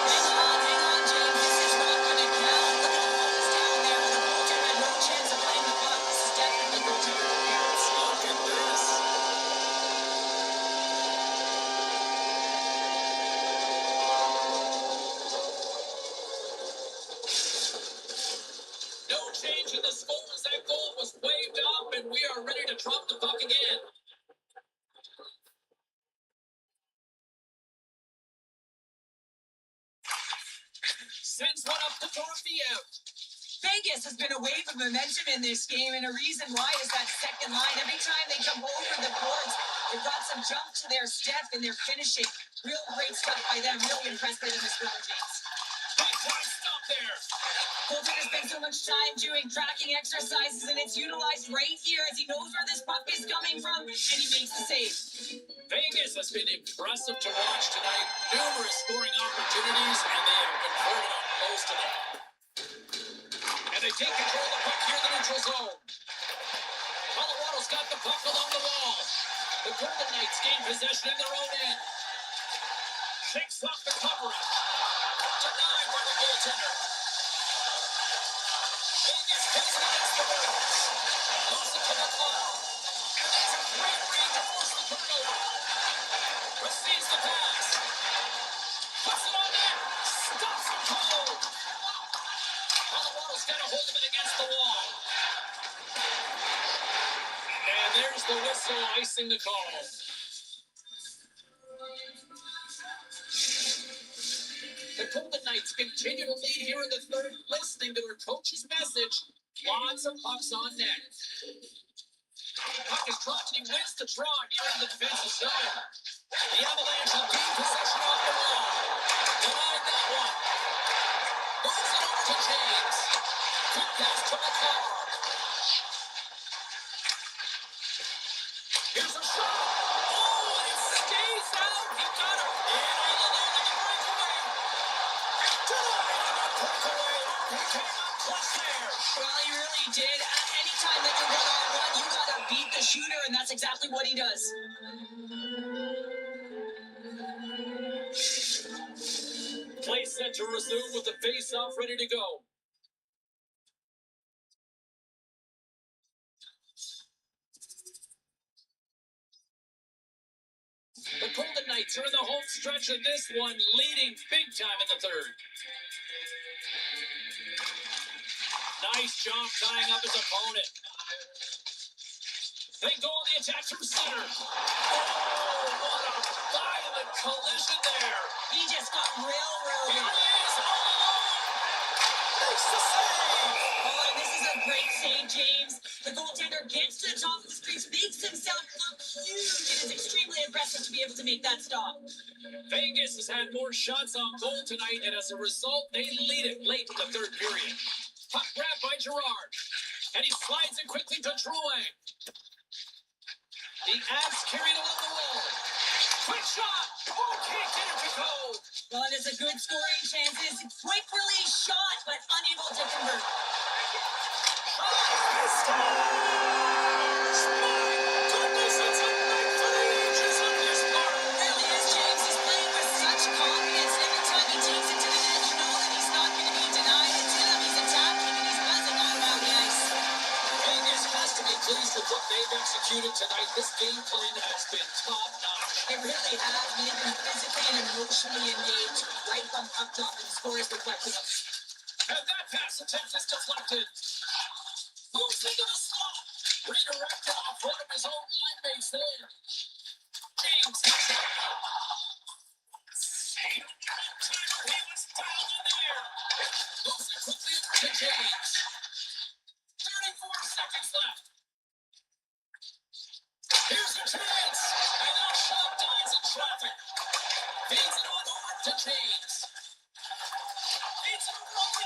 Hang on, James. This is not going to count. Look at the focus down there. The goaltender had no chance of playing the puck. This is definitely goaltender interference. Look at this. No change in the score as that goal was waved up, and we are ready to drop the puck again. Sends one up to Dorofiev. Vegas has been a wave of momentum in this game, and a reason why is that second line. Every time they come over the boards, they've got some jump to their step, and they're finishing. Real great stuff by them. Really impressed by them as well, James. Big time stop there. Goaltender spends so much time doing tracking exercises, and it's utilized right here as he knows where this puck is coming from, and he makes the save. Vegas has been impressive to watch tonight. Numerous scoring opportunities, and they have converted on most of them. And they take control of the puck here in the neutral zone. Colorado's got the puck along the wall. The Golden Knights gain possession in their own end. Shakes off the coverage. Denied by the goaltender. Vegas takes it against the Bruins. Moves it to the cloud. And that's a great read to force the turnover. Receives the pass. Puts it on net. Stops it cold. Colorado's got a hold of it against the wall. And there's the whistle icing the call. The Golden Knights continue to lead here in the third, listening to their coach's message. Lots of pucks on net. Puck is dropped and he wins the draw here in the defensive zone. The Avalanche will gain possession off the wall. Denied that one. Moves it over to James. Quick pass to McCall. Here's a shot. Oh, and it stays out. He got it. And all alone on the breakaway. Denied on the breakaway. He came out clutch there. Well, he really did. Anytime that you're one-on-one, you gotta beat the shooter, and that's exactly what he does. Play set to resume with the face-off ready to go. The Golden Knights are in the home stretch of this one, leading big time in the third. Nice job tying up his opponent. They go on the attack from center. Oh, what a violent collision there. He just got railroaded. Here he is, all alone. Makes the save. Oh, and this is a great save, James. The goaltender gets to the top of the crease, makes himself look huge. It is extremely impressive to be able to make that stop. Vegas has had more shots on goal tonight, and as a result, they lead it late in the third period. Puck grabbed by Gerard, and he slides it quickly to Drouin. The Avs carried along the wall. Quick shot! Oh, can't get it to go! Well, it is a good scoring chances. Quick release shot, but unable to convert. Goodness, it's a night for the ages on this part. It really is, James. He's playing with such confidence. Every time he takes it to the net, you know that he's not going to be denied. It's him. He's attacking, and he's buzzing all around the ice. Vegas has to be pleased with what they've executed tonight. This game plan has been top-notch. It really has. They've been physically and emotionally engaged. Right from up top, and the score is reflecting. And that pass attempt is deflected. Moves into the slot. Redirected off one of his own line mates there. James has it. He was fouled in there. Moves it quickly over to James. 34 seconds left. Here's a chance. And now Shaw dies in traffic. Feeds it on over to James. Feeds it over on the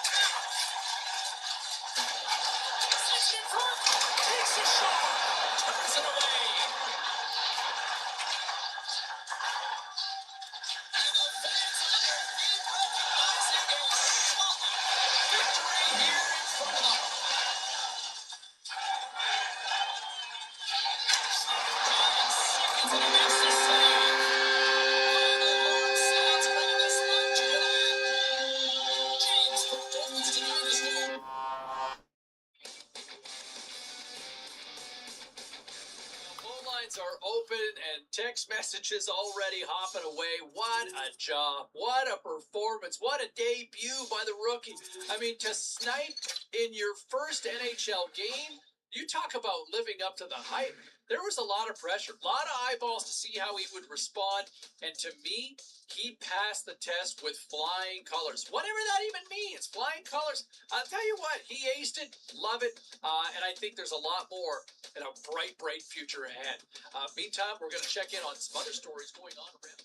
a shot. Turns it away. And the fans on their feet recognizing a solid victory here in front of them. Seconds and he makes the save. Final horn sounds bringing this one to an end. James' performance tonight is good. Phone lines are open and text messages already hopping away. What a job. What a performance. What a debut by the rookie. I mean, to snipe in your first NHL game, you talk about living up to the hype. There was a lot of pressure, a lot of eyeballs to see how he would respond. And to me, he passed the test with flying colors. Whatever that even means, flying colors. I'll tell you what, he aced it. Love it. And I think there's a lot more and a bright, bright future ahead. Meantime, we're going to check in on some other stories going on around.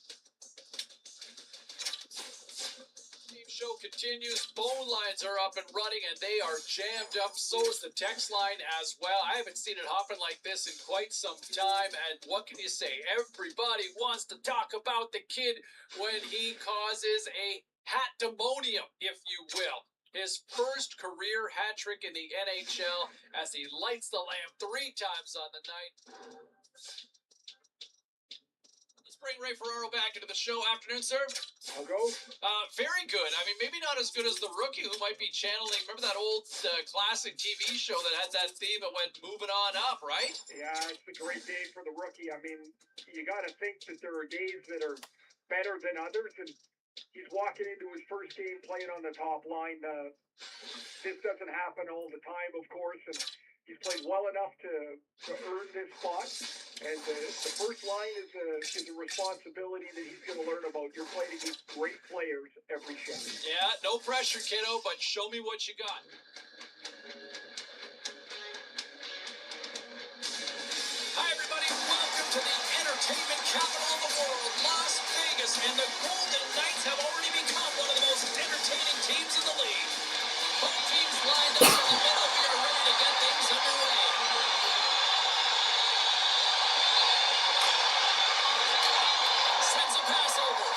Team show continues. Phone lines are up and running, and they are jammed up. So is the text line as well. I haven't seen it hopping like this in quite some time. And what can you say? Everybody wants to talk about the kid when he causes a hat-demonium, if you will. His first career hat trick in the NHL as he lights the lamp 3 times on the night. Let's bring Ray Ferraro back into the show. Afternoon, sir. I'll go. Very good. I mean, maybe not as good as the rookie who might be channeling. Remember that old classic TV show that had that theme that went moving on up, right? Yeah, it's a great day for the rookie. I mean, you got to think that there are days that are better than others, and he's walking into his first game playing on the top line. This doesn't happen all the time, of course, and he's played well enough to earn this spot. And the first line is a responsibility that he's going to learn about. You're playing against great players every shift. Yeah, no pressure, kiddo, but show me what you got. Hi, everybody. Welcome to the entertainment capital of the world, Las Vegas. And the Golden Knights have already become one of the most entertaining teams in the league. Both teams lined up in the middle here, ready to get things underway. Sends a pass over.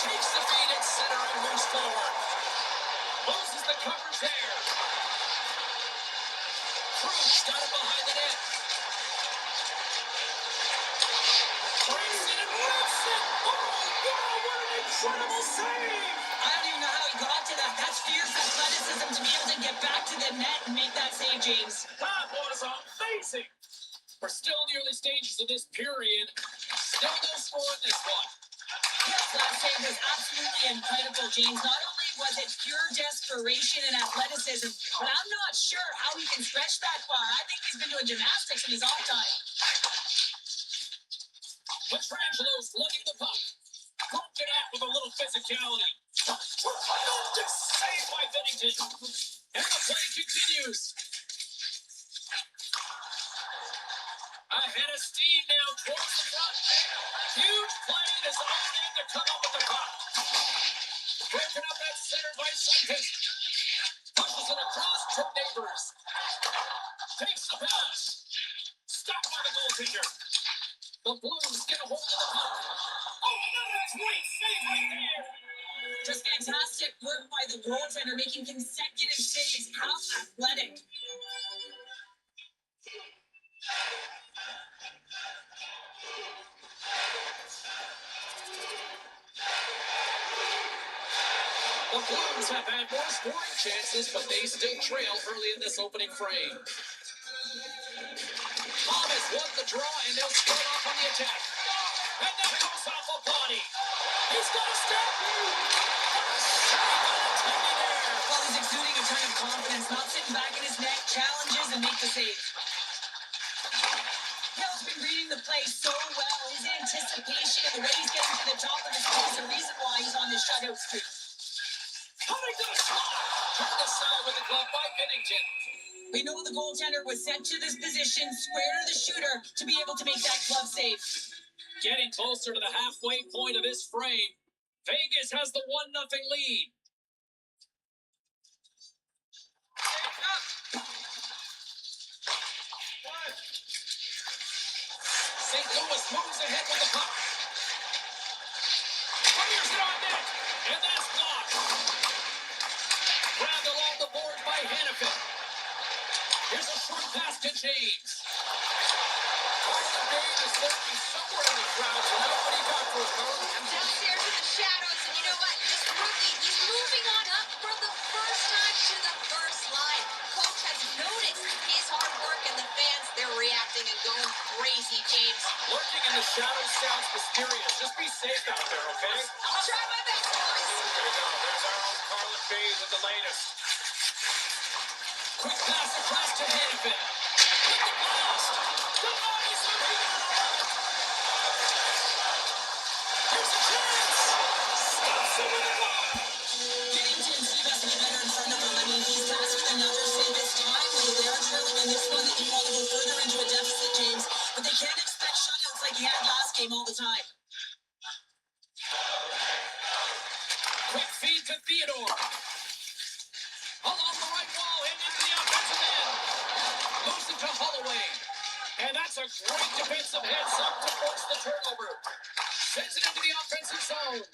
Takes the feed at center and moves forward. Loses the coverage there. Cruz got it behind the net. Breaks it and rips it. Oh, wow, what an incredible save. I don't even know how he got to that. That's fierce athleticism to be able to get back to the net and make that save, James. That was amazing. We're still in the early stages of this period. Still no score in this one. That save was absolutely incredible, James. Not only was it pure desperation and athleticism, but I'm not sure how he can stretch that far. I think he's been doing gymnastics in his off time. Petrangelo's lugging the puck. Poked it out with a little physicality. Tremendous save by Bennington. And the play continues. Ahead of steam now towards the front. Huge play in his own end to come up with the puck. Broken up at center by Sundqvist. Pushes it across to Neighbors. Takes the pass. Stopped by the goaltender. The Blues get a hold of the puck. Oh, another great save right there. Just fantastic work by the goaltender, making consecutive saves. How athletic. The Blues have had more scoring chances, but they still trail early in this opening frame. Thomas won the draw, and they'll start off on the attack. And now goes off a body. He's got a step. Well, he's exuding a ton of confidence, not sitting back in his net, challenges and make the save. Hill's been reading the play so well. His anticipation and the way he's getting to the top of his game is the reason why he's on this shutout streak. Coming to the slot. Turned aside with the glove by Bennington. We know the goaltender was sent to this position, square to the shooter, to be able to make that glove save. Getting closer to the halfway point of this frame. Vegas has the 1-0 lead. St. Louis moves ahead with the puck. Fires it on net, and that's blocked. Grabbed along the board by Hannafin. Here's a short pass to James. Carson Dave is lurking somewhere in the crowd, so now what do you got for us, Carlos? Downstairs in the shadows, and you know what? This rookie, he's moving on up for the first time to the first line. Coach has noticed his hard work, and the fans, they're reacting and going crazy, James. Lurking in the shadows sounds mysterious. Just be safe out there, okay? I'll try my best, boys. There you go. There's our own Carlin Bays with the latest. Quick pass across to Hannafin. With the blast. The body's looking out. Here's a chance. Stops it with a block. Getting to Steve has to get better in front of him. I mean, he's faster than others. It's timely. They are trailing in this one. They do want to go further into a deficit, James. But they can't expect shutouts like he had last game all the time. Quick feed to Theodore. Along the right wall and into the offensive end. Moves it to Holloway. And that's a great defensive heads up to force the turnover. Sends it into the offensive zone.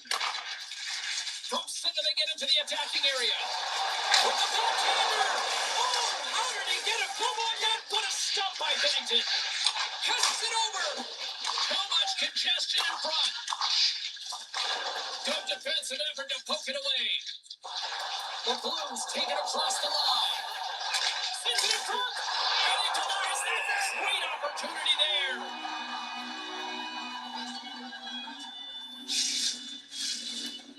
From center they get into the attacking area. With the goaltender. Oh, how did he get it? Come on, yet. What a stop by Bennington. Cuts it over. Too much congestion in front. Good defensive effort to poke it away. The Blues take it across the line. Sends it in front. And he denies that. Great opportunity there.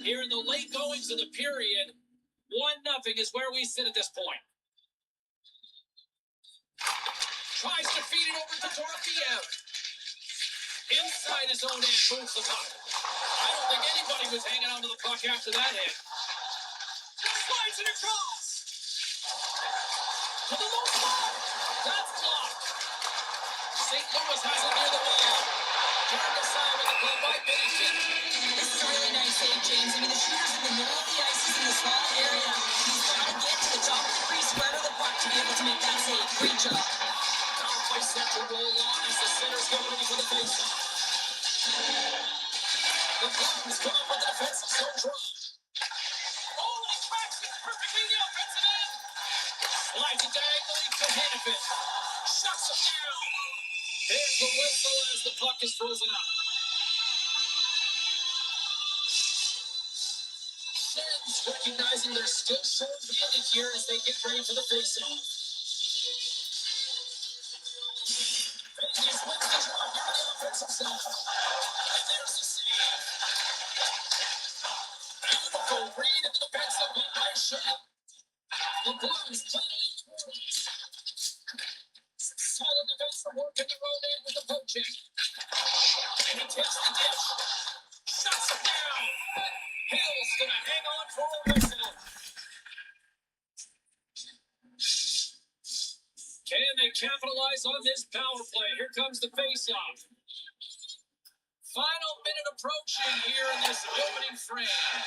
Here in the late goings of the period, 1-0 is where we sit at this point. Tries to feed it over to Dorofiev. Inside his own end, moves the puck. I don't think anybody was hanging on to the puck after that hit. Slides it across. To the low spot. That's blocked. St. Louis has it near the wall. Turned aside with a play by Bennington. This is a really nice save, James. I mean, the shooter's in the middle of the ice. He's in a small area. He's got to get to the top of the crease, spread of the puck to be able to make that save. Great job. Power play set to roll on as the center's going ready for the faceoff. The Blues come up with the defensive zone draw. Oh, and he cracks it perfectly in the offensive end. Slides it diagonally to Hannafin. Shuts him down. There's the whistle as the puck is frozen up. Sens recognizing they're still short-handed here as they get ready for the faceoff. Vegas wins the draw here in the offensive zone. And there's the save. Beautiful read in the defensive end by Shaw. The Blues play. Solid defensive work in the road end with the poke check. And he takes the dish. Shuts it down. Hill's gonna hang on for a whistle. Can they capitalize on this power play? Here comes the face-off. Final minute approaching here in this opening frame.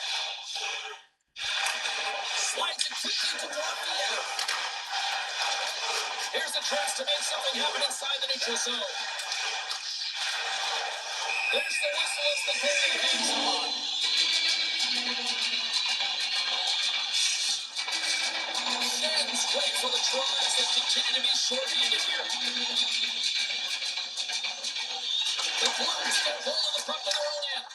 Slides it quickly to Dorofiev. Here's a chance to make something happen inside the neutral zone. There's the whistle as the goalie hangs on. Sens wait for the tries that continue to be short-handed here. The Blues get hold of the puck to their own end.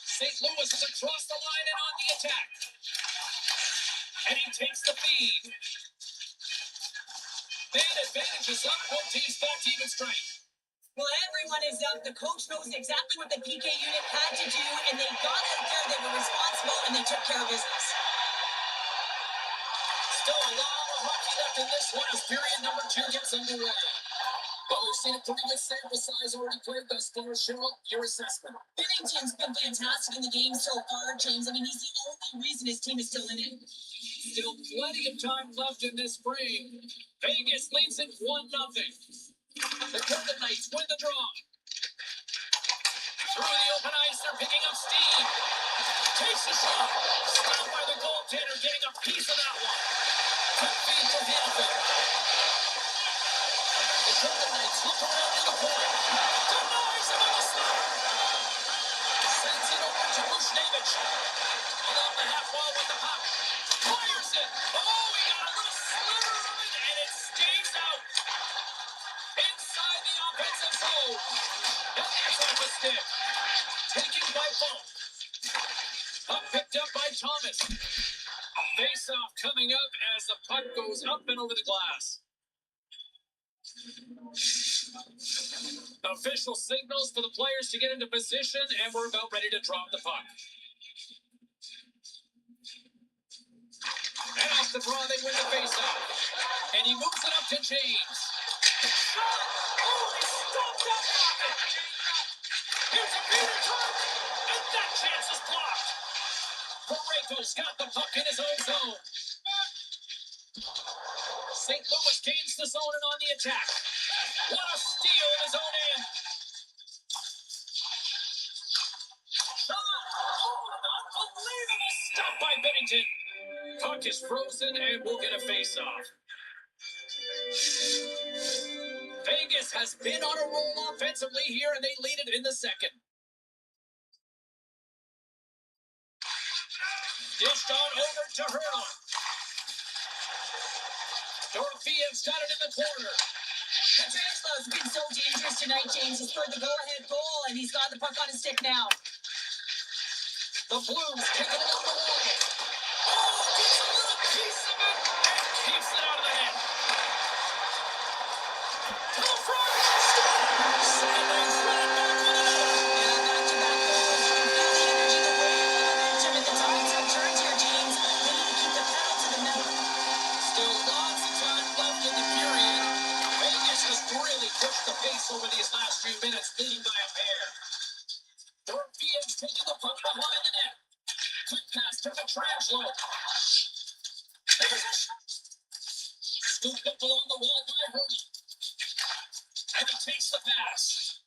St. Louis is across the line and on the attack. And he takes the feed. Man advantage is up. Both teams back to even strength. Well, everyone is up. The coach knows exactly what the PK unit had to do, and they got out there, they were responsible, and they took care of business. Still a lot of hockey left in this one as period number 2 gets underway. But we've seen a pretty good sample size already played thus far. Cheryl, your assessment. Bennington's been fantastic in the game so far, James. I mean, he's the only reason his team is still in it. Still plenty of time left in this frame. Vegas leads it 1-0. The Golden Knights win the draw. Through the open ice, they're picking up steam. Takes the shot. Stopped by the goaltender, getting a piece of that one. Quick feed to Hannafin. The Golden Knights look around Along the half wall with the puck. Fires it. Oh, he got a little sliver of it, and it stays out. Inside the offensive zone. And that's off a stick. Taken by Falk. Puck picked up by Thomas. Face-off coming up as the puck goes up and over the glass. Official signals for the players to get into position, and we're about ready to drop the puck. And off the draw, they win the face-off. And he moves it up to James. Shot! Oh, he stopped that rocket! Here's a Peter Turk! And that chance is blocked! Parayko's got the puck in his own zone. St. Louis gains the zone and on the attack. What a steal in his own end! Shot! Oh, an unbelievable stop by Bennington! Puck is frozen and we'll get a face-off. Vegas has been on a roll offensively here, and they lead it in the second. Dished on over to Hurdle. Dorofeev's got it in the corner. Petrangelo's been so dangerous tonight, James. He scored the go-ahead goal, and he's got the puck on his stick now. The Blues kick it along the wall. Oh, gets a little piece of it and keeps it out of the net. To the front. Sanders right back with another. Yeah, back-to-back goals. You can feel the energy, the wave, the momentum, and the tides have turned here, James. They need to keep the pedal to the metal. Still lots of time left in the period. Vegas has really pushed the pace over these last few minutes, leading by a pair. Dorofeev's taking the puck behind the net. Quick pass to Petrangelo. There's a shot. Scooped up along the wall by Hurdle. And he takes the pass.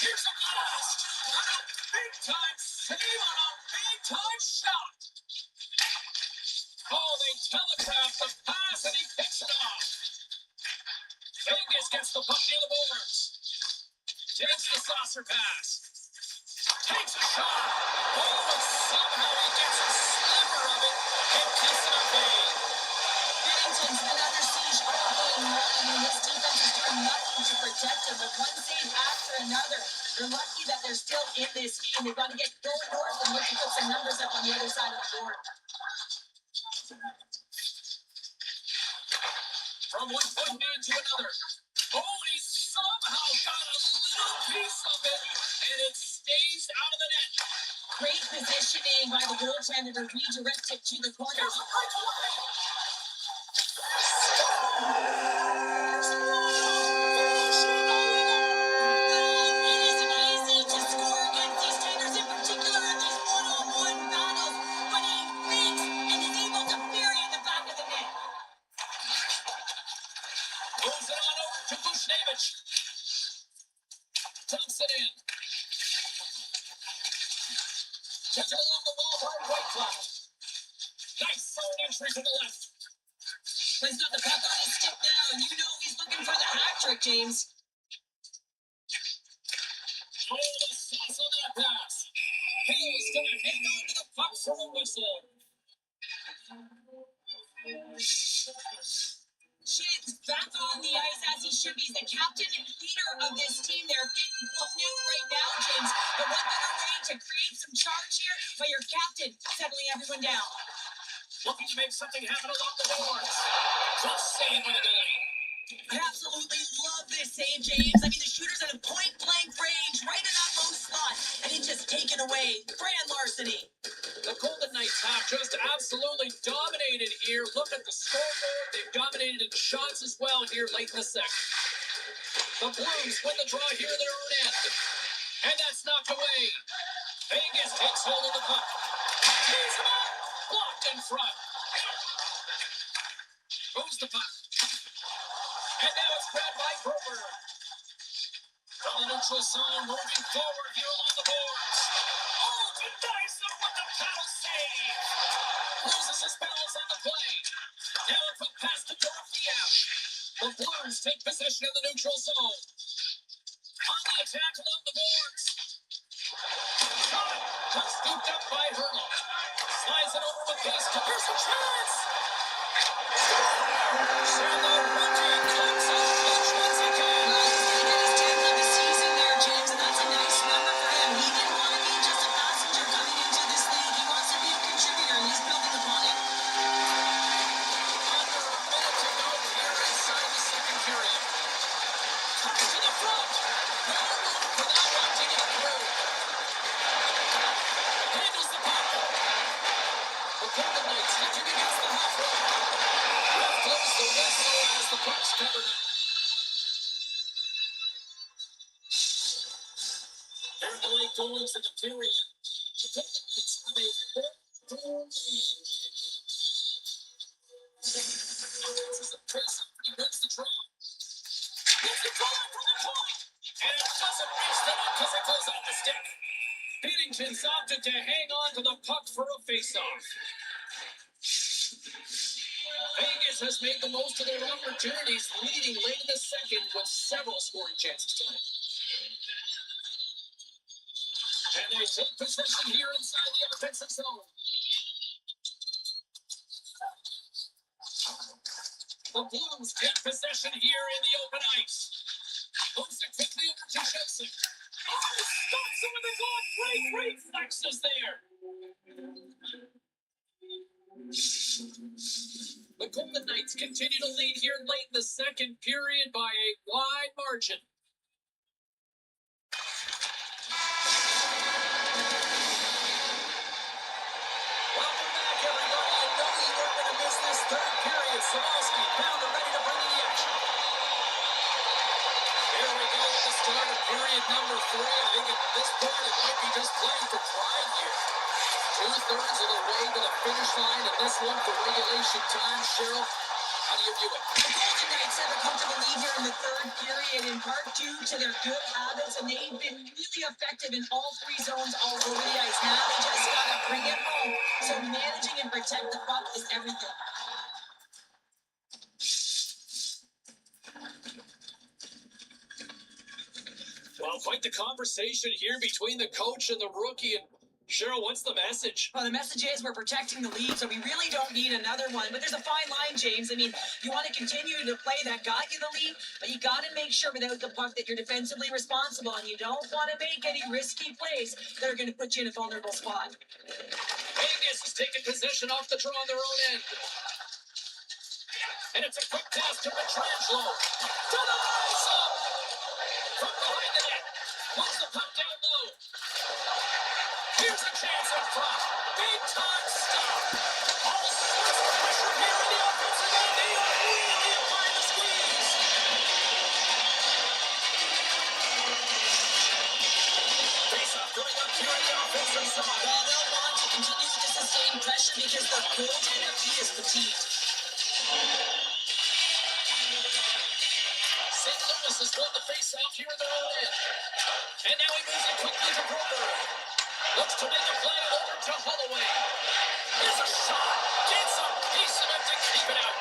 Here's a blast. And a big-time save on a big-time shot. Oh, they telegraph the pass, and he picks it off. Vegas gets the puck near the boards. Takes the saucer pass. Takes a shot. Oh, and somehow he gets a sliver of it and keeps it away. Bennington's been under siege all game long. I mean, this defense is doing nothing to protect him, but one save after another. They're lucky that they're still in this game. They've got to get going north and look to put some numbers up on the other side of the board. From one foot man to another. Oh, he somehow got a little piece of it, and it stays out of the net. Great positioning by the goaltender to redirect it to the corner. There's a breakaway. It isn't easy to score against these trainers, in particular in these one-on-one battles, but he thinks and is able to bury in the back of the net. Moves it on over to Bushnevich. Dumps it in. Gets it along the wall for Whitecloud. Nice zone entry to the left. He's got the puck on his stick now, and you know he's looking for the hat trick, James. Oh, the sauce on that pass. Hale's gonna hang on to the puck for a whistle. James back on the ice as he should be. He's the captain and leader of this team. They're getting blown out right now, James. But what better way to create some charge here by your captain settling everyone down? Looking to make something happen along the boards. Just save with a goalie. I absolutely love this save, James. I mean, the shooter's at a point-blank range, right in that low slot, and it's just taken away. Grand larceny. The Golden Knights have just absolutely dominated here. Look at the scoreboard. They've dominated in shots as well here late in the second. The Blues win the draw here in their own end. And that's knocked away. Vegas takes hold of the puck. Tees him up. Blocked in front. Moves the puck. And now it's grabbed by Coburn. From the neutral zone, moving forward here along the boards. Oh, denies him with the paddle save. Loses his balance on the play. Now a quick pass to Dorofeev. The Blues take possession in the neutral zone. On the attack along the boards. Shot. Touchdown. Scooped up by Hurdle. Slides it over with pace. Here's a chance. And the rookie comes up clutch once again. He's gonna get his 10th of the season there, James, and that's a nice number for him. He didn't want to be just a passenger coming into this league. He wants to be a contributor, and he's building upon it. Under a minute to go here inside the second period. Comes to the front. No room for that one to get through. Handles the puck. The Golden Knights hitting against the half wall. Ref blows the whistle as the puck's covered up. There are the late goals of the period. The Golden Knights have a 4-4 lead. This is the pace. He wins the draw. Gets the goal from the point. And it doesn't reach the net because it goes off the stick. Binnington's opted to hang on to the puck for a face-off. Vegas has made the most of their opportunities, leading late in the second with several scoring chances tonight. And they take possession here inside the offensive zone. The Blues take possession here in the open ice. Moves it quickly over to Joseph. Oh, stops him with the glove. Great reflexes there. The Golden Knights continue to lead here late in the second period by a wide margin. Welcome back, everybody. You know you weren't going to miss this third period. Samalski found and ready to bring in the action. Here we go at the start of period number 3. I think at this point it might be just playing for pride here. 2/3 of the way to the finish line, and this one for regulation time. Cheryl, how do you view it? The Golden Knights have a comfortable lead here in the third period, in part due to their good habits, and they've been really effective in all 3 zones all over the ice. Now they just gotta bring it home. So managing and protect the puck is everything. Well, quite the conversation here between the coach and the rookie. And Cheryl, what's the message? Well, the message is we're protecting the lead, so we really don't need another one. But there's a fine line, James. I mean, you want to continue to play that got you the lead, but you got to make sure without the puck that you're defensively responsible, and you don't want to make any risky plays that are going to put you in a vulnerable spot. Vegas is taking possession off the draw on their own end. And it's a quick pass to Petrangelo. To the zone! From behind the net. Moves the puck down low. Here's a chance up front. Big time stop. All sorts of pressure here in the offensive end. They are really applying the squeeze. Face-off coming up here in the offensive zone. Well, they'll want to continue to sustain pressure because the goaltender is fatigued. St. Louis has won the face-off here in their own end. And now he moves it quickly to Broberg. Looks to make a play over to Holloway. Here's a shot. Gets a piece of it to keep it out.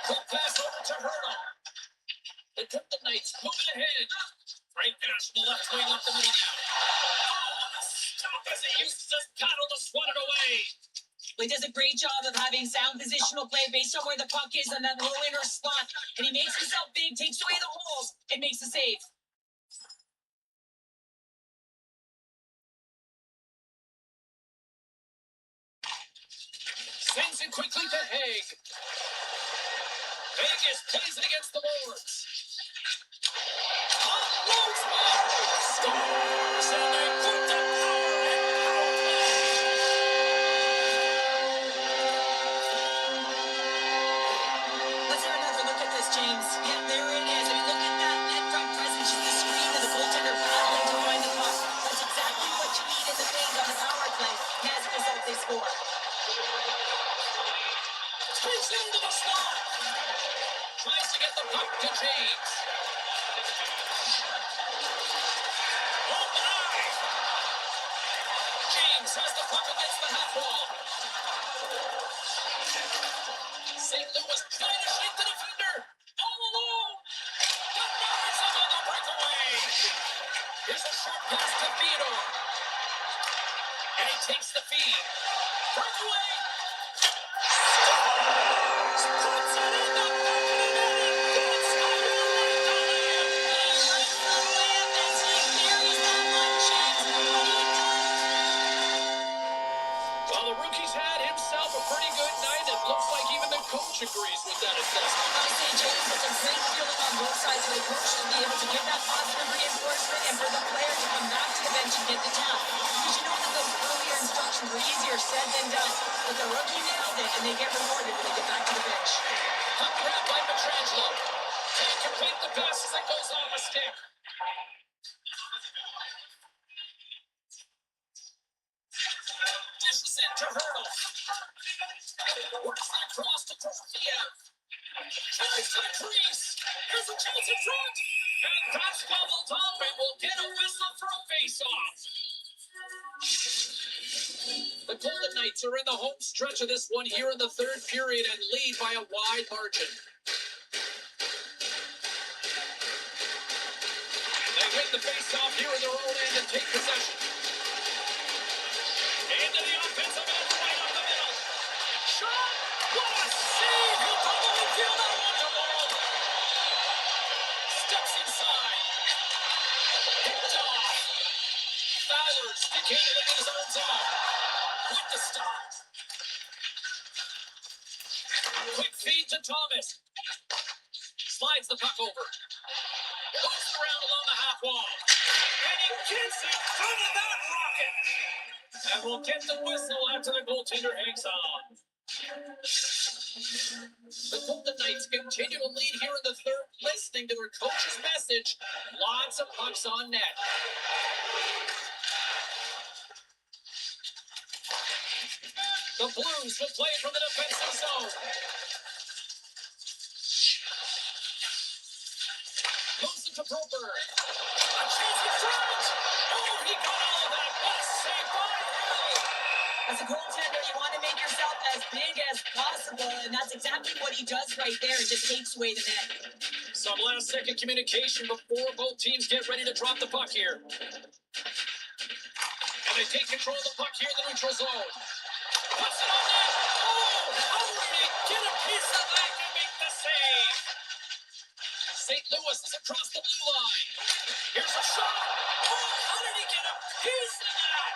Quick pass over to Hurdle. The Golden Knights moving ahead. Great pass from the left wing up the middle. Oh, stop as he uses his paddle to swat it away. He does a great job of having sound positional play based on where the puck is in that low inner slot. And he makes himself big, takes away the holes, and makes a save. Sends it quickly to Haig. Vegas plays it against the boards. Unloads one. Scores, and they put the power in power play. Let's have another look at this, James. Yeah, there it is. I mean, look at that net front presence. Just the screen of the goaltender paddling to find the puck. That's exactly what you need in the paint on the power play. And as a result, they score. Takes into the slot. Tries to get the puck to James. Oh my! James has the puck against the half wall. St. Louis trying to shake the defender. All alone. Denies him on the breakaway. Here's a short pass to Theodore. And he takes the feed. Breakaway. Stars puts it in the back of the net and gets a Well, the rookie's had himself a pretty good night. It looks like even the coach agrees with that assessment. I say, James, it's a great feeling on both sides of the coach to be able to give that positive reinforcement and for the player to come back to the bench and get the tap. Because you know that those earlier instructions were easier said than done. But the rookie nailed it, and they get rewarded when they get back to the bench. Puck grab by Petrangelo. Can't complete the pass as it goes off a stick. Dishes it to Hurdle. Works that cross to Torfiev. Tries to the crease. Here's a chance in front. And that's gobbled up and will get a whistle for a face-off. The Golden Knights are in the home stretch of this one here in the third period and lead by a wide margin. They win the face-off here in their own end and take possession. Into the offensive end, right up the middle. Shot! What a save! He'll probably feel that one to Wall. Steps inside. Picked off. Fowler's decanted in his own zone. With the stop. Quick feed to Thomas. Slides the puck over. Goes around along the half wall. And he gets in front of that rocket. And will get the whistle after the goaltender hangs on. The Golden Knights continue to lead here in the third, listening to their coach's message. Lots of pucks on net. The Blues will play from the defensive zone. Moves it to Broberg. A chance in front. Oh, he got all of that. What a save by Hill. As a goaltender, you want to make yourself as big as possible, and that's exactly what he does right there. It just takes away the net. Some last-second communication before both teams get ready to drop the puck here. And they take control of the puck here in the neutral zone. Puts it on net. Oh, how did he get a piece of that to make the save? St. Louis is across the blue line. Here's a shot. Oh, how did he get a piece of that?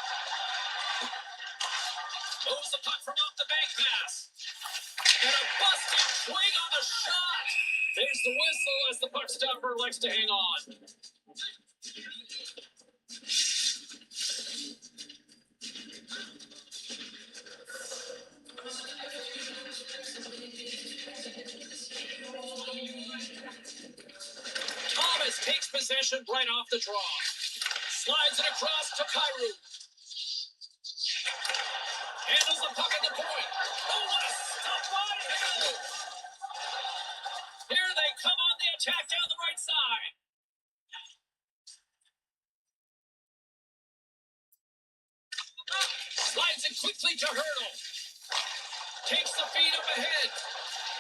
Moves the puck from off the bank pass. And a busted swing on the shot. There's the whistle as the puck stopper likes to hang on. Thomas takes possession right off the draw. Slides it across to Kyrou. Handles the puck at the point. Oh, what a stop by Hill. Here they come on the attack down the right side. Slides it quickly to Hurdle. Takes the feed up ahead.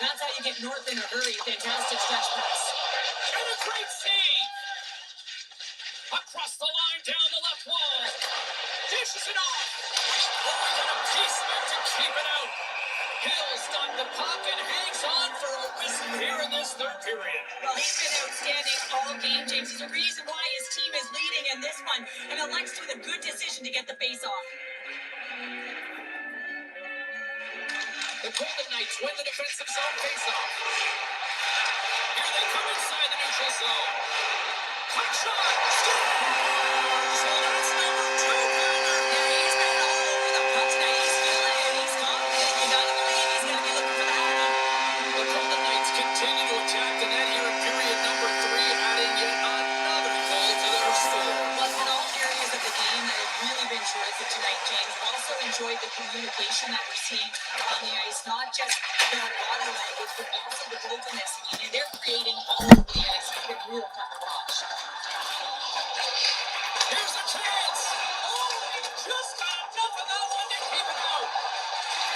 That's how you get north in a hurry. Fantastic stretch pass. And a great save. Across the line down the left wall. Dishes it off. Oh, he got a piece of it to keep it out. Hill's got the puck and hangs on for a whistle here in this third period. Well, he's been outstanding all game, James. He's the reason why his team is leading in this one, and elects with a good decision to get the face-off. The Golden Knights win the defensive zone face-off. Here they come inside the neutral zone. Quick shot. Scores! And that's number 2, Pounder. Yeah, he's been all over the puck tonight. He's feeling it, and he's confident. You gotta believe he's gonna be looking for the hat. The Golden Knights continue to attack the net here in period number 3, adding yet another goal to their score. Well, in all areas of the game that have really been terrific tonight, James. I've also enjoyed the communication that we're seeing on the ice. Not just their body language, but also the vocalness. I mean, they're creating all over the ice. It's been real fun to watch. Here's a chance. Oh, he just got enough of that one to keep it out.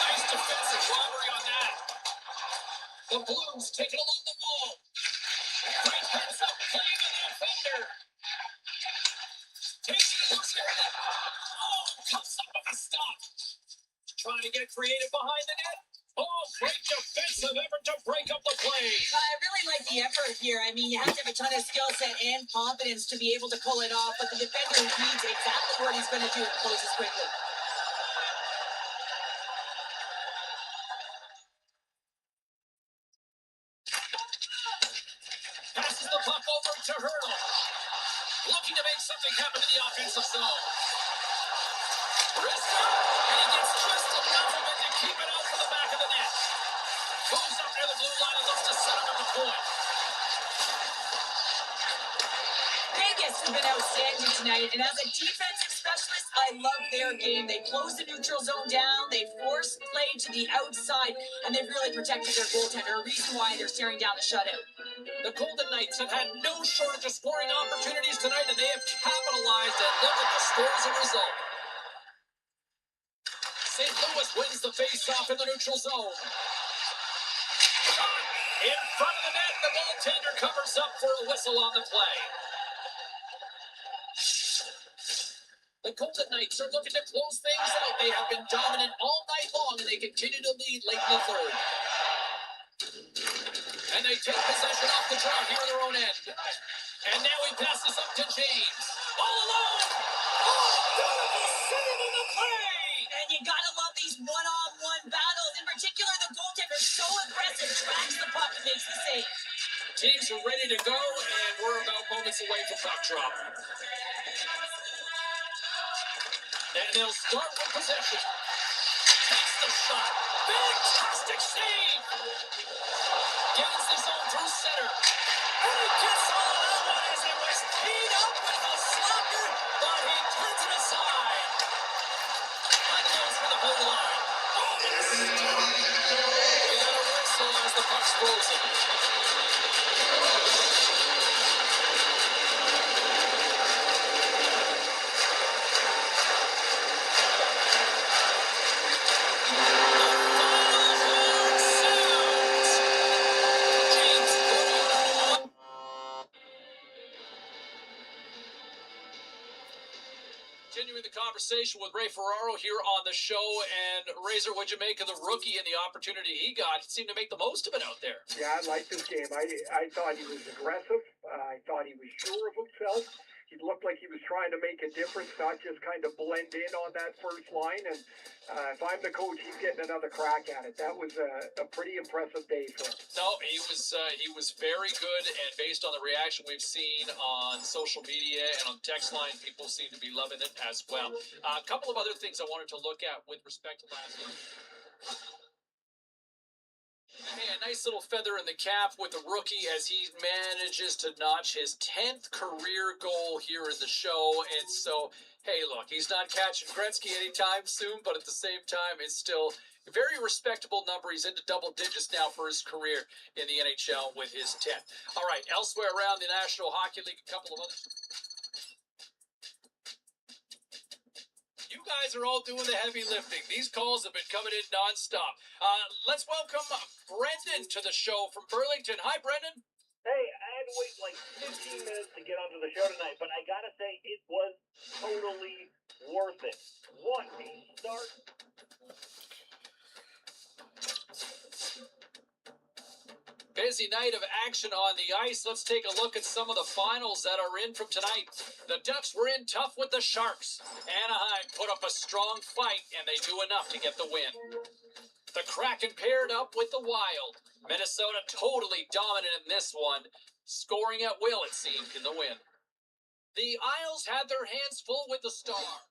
Nice defensive robbery on that. The Blues take it along the wall. Great heads up playing on the defender. Takes it loose here. Oh, comes up with a stop. trying to get creative behind the net. Oh, great defensive effort to break up the play. I really like the effort here. I mean, you have to have a ton of skill set and confidence to be able to pull it off, but the defender reads exactly what he's going to do and closes quickly. Passes the puck over to Hurdle. Looking to make something happen in the offensive zone. Wrist up, and he gets just enough of it to keep it out to the back of the net. Goes up near the blue line and looks to set him at the point. Vegas has been outstanding tonight, and as a defensive specialist, I love their game. They close the neutral zone down, they force play to the outside, and they've really protected their goaltender, a reason why they're staring down the shutout. The Golden Knights have had no shortage of scoring opportunities tonight, and they have capitalized, and look at the score as a result. St. Louis wins the face-off in the neutral zone. Shot in front of the net, the goaltender covers up for a whistle on the play. The Golden Knights are looking to close things out. They have been dominant all night long, and they continue to lead late in the third. And they take possession off the draw here on their own end. And now he passes up to James. All alone! Oh, beautiful save on the play! And you gotta love these one-on-one battles. In particular, the goaltender so aggressive, tracks the puck and makes the save. Teams are ready to go, and we're about moments away from puck drop. And they'll start with possession. Takes the shot. Fantastic save! Gains the zone through center. And he gets all of that one as it was teed up with a slapper, but he turns it aside. Unloads for the blue line. Oh, yes! We got a whistle as the puck's frozen. Continuing the conversation with Ray Ferraro here on the show. And Razor, what'd you make of the rookie and the opportunity he got? He seemed to make the most of it out there. Yeah, I liked this game. I thought he was aggressive. I thought he was sure of himself. He looked like he was trying to make a difference, not just kind of blend in on that first line. And if I'm the coach, he's getting another crack at it. That was a pretty impressive day for him. No, he was very good, and based on the reaction we've seen on social media and on text line, people seem to be loving it as well. A couple of other things I wanted to look at with respect to last night. Hey, a nice little feather in the cap with the rookie as he manages to notch his 10th career goal here in the show. And so, hey, look, he's not catching Gretzky anytime soon, but at the same time, it's still a very respectable number. He's into double digits now for his career in the NHL with his 10. All right, elsewhere around the National Hockey League, a couple of other... You guys are all doing the heavy lifting. These calls have been coming in nonstop. Let's welcome Brendan to the show from Burlington. Hi, Brendan. Hey, I had to wait like 15 minutes to get onto the show tonight, but I gotta say, it was totally worth it. What a start. Busy night of action on the ice. Let's take a look at some of the finals that are in from tonight. The Ducks were in tough with the Sharks. Anaheim put up a strong fight, and they do enough to get the win. The Kraken paired up with the Wild. Minnesota totally dominant in this one, scoring at will, it seemed, in the win. The Isles had their hands full with the Star.